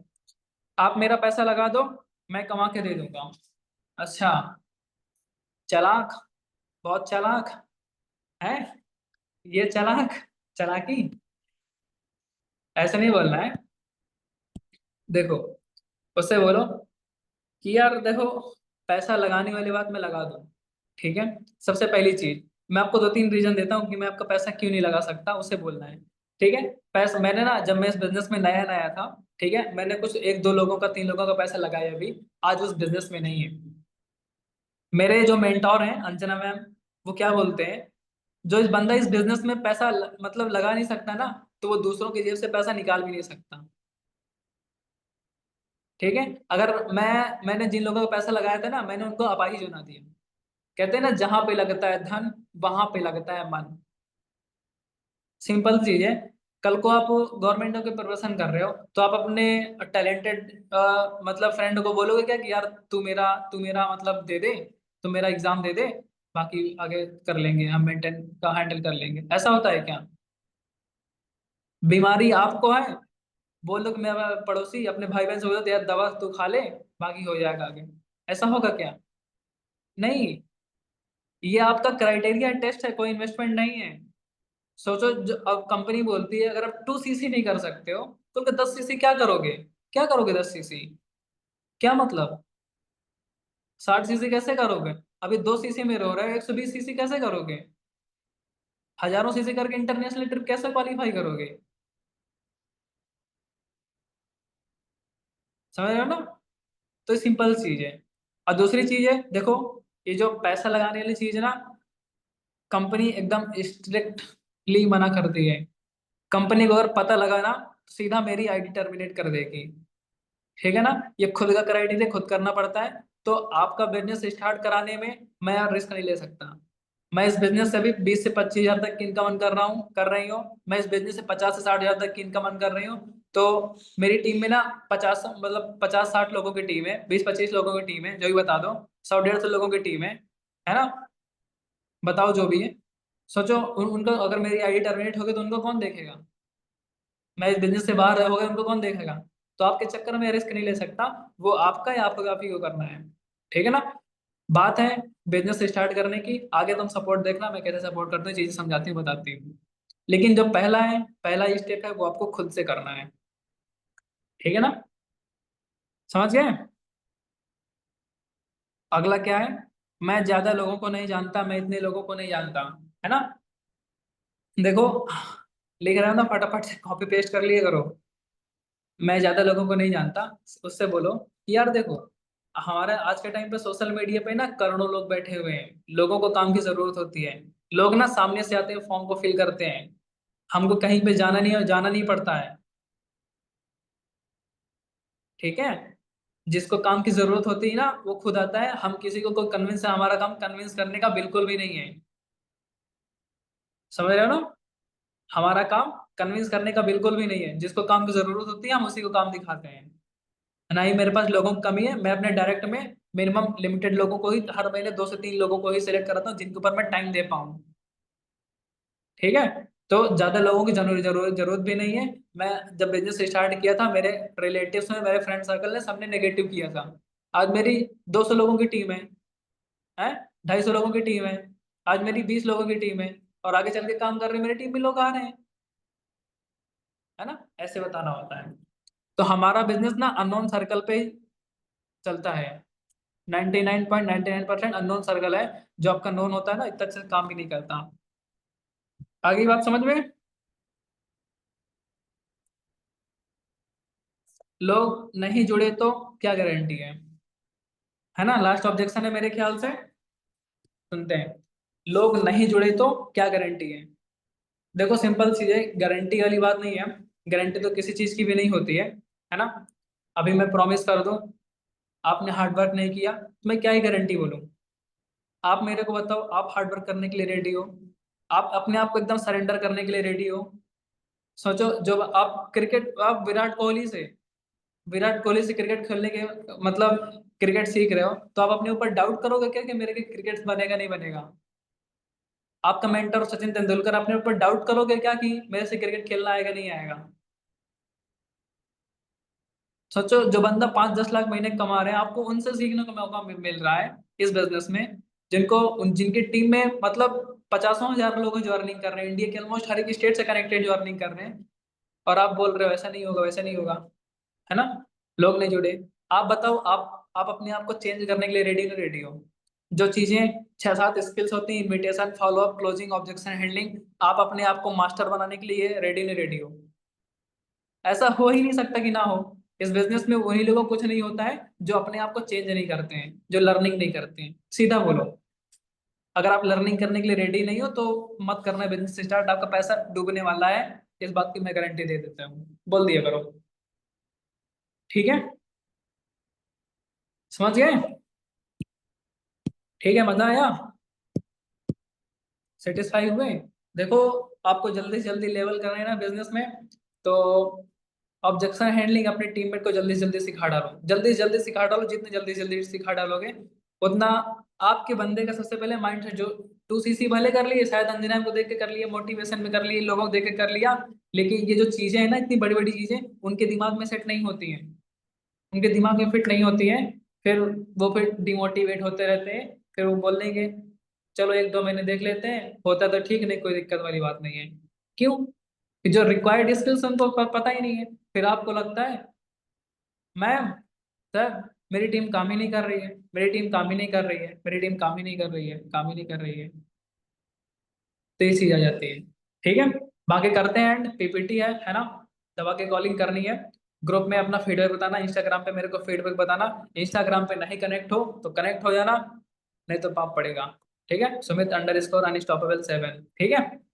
Speaker 1: आप मेरा पैसा लगा दो, मैं कमा के दे दूंगा। अच्छा, चालाक, बहुत चालाक है ये, चालाक, चालाकी, ऐसा नहीं बोलना है। देखो, उससे बोलो कि यार देखो, पैसा लगाने वाली बात मैं लगा दूं। ठीक है? सबसे पहली चीज, मैं आपको दो तीन रीजन देता हूँ कि मैं आपका पैसा क्यों नहीं लगा सकता, उसे बोलना है। ठीक है? पैसा मैंने ना, जब मैं इस बिजनेस में नया नया था, ठीक है, मैंने कुछ एक दो लोगों का, तीन लोगों का पैसा लगाया अभी, आज उस बिजनेस में नहीं है। मेरे जो मेंटोर हैं अंजना मैम, वो क्या बोलते हैं, जो इस बंदा इस बिजनेस में पैसा मतलब लगा नहीं सकता ना, तो वो दूसरों की जेब से पैसा निकाल भी नहीं सकता। ठीक है? अगर मैंने जिन लोगों का पैसा लगाया था ना, मैंने उनको अपाहिज बना दिया। कहते हैं ना, जहां पे लगता है धन, वहां पे लगता है मन। सिंपल चीज है। कल को आप गवर्नमेंट के प्रिपरेशन कर रहे हो, तो आप अपने टैलेंटेड मतलब फ्रेंड को बोलोगे क्या कि यार तू मेरा मतलब दे दे, तू मेरा एग्जाम दे दे, बाकी आगे कर लेंगे, हम मेंटेन का हैंडल कर लेंगे। ऐसा होता है क्या? बीमारी आपको है, बोल दो कि मेरा पड़ोसी अपने भाई बहन से बोल दो यार दवा तू खा ले, बाकी हो जाएगा आगे। ऐसा होगा क्या? नहीं। ये आपका क्राइटेरिया टेस्ट है, कोई इन्वेस्टमेंट नहीं है। सोचो, जो अब कंपनी बोलती है अगर आप 2 सीसी नहीं कर सकते हो तो 10 सीसी क्या करोगे? क्या करोगे 10 सीसी? क्या मतलब? 60 सीसी कैसे करोगे? अभी 2 सीसी में रो रहे हो, 120 सीसी कैसे करोगे? हजारों सीसी करके इंटरनेशनल ट्रिप कैसे क्वालिफाई करोगे? समझ रहे हो ना? तो सिंपल चीज है। और दूसरी चीज है, देखो, ये जो पैसा लगाने वाली चीज है ना, कंपनी एकदम स्ट्रिक्टली मना करती है। कंपनी को अगर पता लगा ना, तो सीधा मेरी आईडी टर्मिनेट कर देगी। ठीक है ना? ये खुद का क्राइटेरिया खुद करना पड़ता है। तो आपका बिजनेस स्टार्ट कराने में मैं यार रिस्क नहीं ले सकता। मैं इस बिजनेस से अभी 20 से 25 हजार तक की इनकम अर्न कर रही हूँ। मैं इस बिजनेस से 50 से 60 हजार तक की इनकम अर्न कर रही हूँ। तो मेरी टीम में ना 50 60 लोगों की टीम है, 20 25 लोगों की टीम है, जो भी बता दो, 100 150 लोगों की टीम है ना? बताओ जो भी है। सोचो, उनको अगर मेरी आईडी टर्मिनेट हो गई तो उनको कौन देखेगा? मैं इस बिजनेस से बाहर हो गया, उनको कौन देखेगा? तो आपके चक्कर में रिस्क नहीं ले सकता। वो आपका या आपको आप ही को करना है। ठीक है ना? बात है बिजनेस स्टार्ट करने की, आगे तुम सपोर्ट देखना मैं कैसे सपोर्ट करता हूँ, चीजें समझाती हूँ बताती हूँ। लेकिन जो पहला स्टेप है वो आपको खुद से करना है, ठीक है ना, समझ गए। अगला क्या है, मैं ज्यादा लोगों को नहीं जानता, मैं इतने लोगों को नहीं जानता, है ना। देखो लिख रहा हूं ना, फटाफट से कॉपी पेस्ट कर लिए करो। मैं ज्यादा लोगों को नहीं जानता, उससे बोलो कि यार देखो, हमारे आज के टाइम पे सोशल मीडिया पे ना करोड़ों लोग बैठे हुए हैं, लोगों को काम की जरूरत होती है, लोग ना सामने से आते हैं, फॉर्म को फिल करते हैं, हमको कहीं पे जाना नहीं पड़ता है, ठीक है। जिसको काम की जरूरत होती है ना वो खुद आता है, हम किसी को कोई कन्विंस, हमारा काम कन्विंस करने का बिल्कुल भी नहीं है, समझ रहे हो ना। हमारा काम कन्विंस करने का बिल्कुल भी नहीं है, जिसको काम की जरूरत होती है हम उसी को काम दिखाते हैं। ना ही मेरे पास लोगों की कमी है, मैं अपने डायरेक्ट में मिनिमम लिमिटेड लोगों को ही हर महीने 2 से 3 लोगों को ही सिलेक्ट कराता हूँ जिनके ऊपर मैं टाइम दे पाऊँ, ठीक है। तो ज्यादा लोगों की जरूरत भी नहीं है। मैं जब बिजनेस स्टार्ट किया था, मेरे रिलेटिव्स में, मेरे फ्रेंड सर्कल ने सबने नेगेटिव किया था। आज मेरी 200 लोगों की टीम है 250 लोगों की टीम है, आज मेरी 20 लोगों की टीम है, और आगे चल के काम कर रहे मेरी टीम में लोग आ रहे हैं, है ना, ऐसे बताना होता है। तो हमारा बिजनेस ना अननोन सर्कल पे ही चलता है, 99.99% अननोन सर्कल है, जो आपका नोन होता है ना इतना अच्छे से काम भी नहीं करता। आगे की बात समझ में, लोग नहीं जुड़े तो क्या गारंटी है ना, लास्ट ऑब्जेक्शन है मेरे ख्याल से, सुनते हैं। लोग नहीं जुड़े तो क्या गारंटी है। देखो सिंपल चीज है, गारंटी वाली बात नहीं है, गारंटी तो किसी चीज की भी नहीं होती है ना। अभी मैं प्रॉमिस कर दूं, आपने हार्डवर्क नहीं किया तो मैं क्या ही गारंटी बोलूं। आप मेरे को बताओ, आप हार्डवर्क करने के लिए रेडी हो, आप अपने आप को एकदम सरेंडर करने के लिए रेडी हो। सोचो जब आप आप विराट कोहली से क्रिकेट खेलने के मतलब क्रिकेट सीख रहे हो, तो आप अपने ऊपर डाउट करोगे क्या कि मेरे के क्रिकेट बनेगा नहीं बनेगा। आपका मेंटर सचिन तेंदुलकर, अपने ऊपर डाउट करोगे क्या कि मेरे से क्रिकेट खेलना आएगा नहीं आएगा। सोचो जो बंदा 5-10 लाख महीने कमा रहे हैं, आपको उनसे सीखने का मौका मिल रहा है इस बिजनेस में, जिनकी टीम में मतलब 50,000 लोग जो अर्निंग कर रहे हैं, इंडिया के ऑलमोस्ट हर एक स्टेट से कनेक्टेड जो अर्निंग कर रहे हैं, और आप बोल रहे हो ऐसा नहीं होगा वैसा नहीं होगा, है ना। लोग नहीं जुड़े। आप बताओ, आप अपने आप को चेंज करने के लिए रेडी नहीं रेडी हो। जो चीजें 6-7 स्किल्स होती हैं, invitation, follow up, closing, objection handling, आप अपने आप को मास्टर बनाने के लिए रेडी नहीं रेडी हो। ऐसा हो ही नहीं सकता कि ना हो। इस बिजनेस में वही लोगों को कुछ नहीं होता है जो अपने आप को चेंज नहीं करते हैं, जो लर्निंग नहीं करते हैं, सीधा बोलो। अगर आप लर्निंग करने के लिए रेडी नहीं हो तो मत करना बिजनेस स्टार्ट, आपका पैसा डूबने वाला है, इस बात की मैं गारंटी दे देता हूँ, बोल दिया करो, ठीक है, समझ गए, ठीक है, मजा आया, सेटिस्फाई हुए। देखो आपको जल्दी से जल्दी लेवल करना है ना बिजनेस में, तो ऑब्जेक्शन हैंडलिंग अपने टीममेट को जल्दी से जल्दी सिखा डालो, जल्दी से जल्दी सिखा डालो, जितने जल्दी से जल्दी सिखा डालोगे उतना आपके बंदे का सबसे पहले माइंड से, जो 2CC भले कर लिए, शायद अंजना को देख के कर लिया, मोटिवेशन में कर लिए, लोगों को देख के कर लिया, लेकिन ये जो चीजें हैं ना, इतनी बड़ी बड़ी चीजें उनके दिमाग में सेट नहीं होती हैं, उनके दिमाग में फिट नहीं होती है, फिर वो फिर डिमोटिवेट होते रहते हैं, फिर वो बोल देंगे चलो 1-2 महीने देख लेते हैं, होता तो ठीक, नहीं कोई दिक्कत वाली बात नहीं है। क्यों, कि जो रिक्वायर्ड स्किल्स उनको पता ही नहीं है, फिर आपको लगता है मैम सर मेरी टीम काम ही नहीं कर रही है, मेरी टीम काम ही नहीं कर रही है, मेरी टीम काम ही नहीं कर रही है, काम ही नहीं कर रही है, तो ये चीज आ जाती है, ठीक है। बाकी करते हैं एंड PPT है ना, दबा के कॉलिंग करनी है, ग्रुप में अपना फीडबैक बताना, इंस्टाग्राम पे मेरे को फीडबैक बताना, इंस्टाग्राम पे नहीं कनेक्ट हो तो कनेक्ट हो जाना, नहीं तो पाप पड़ेगा, ठीक है। सुमित__अनस्टॉपेबल 7, ठीक है।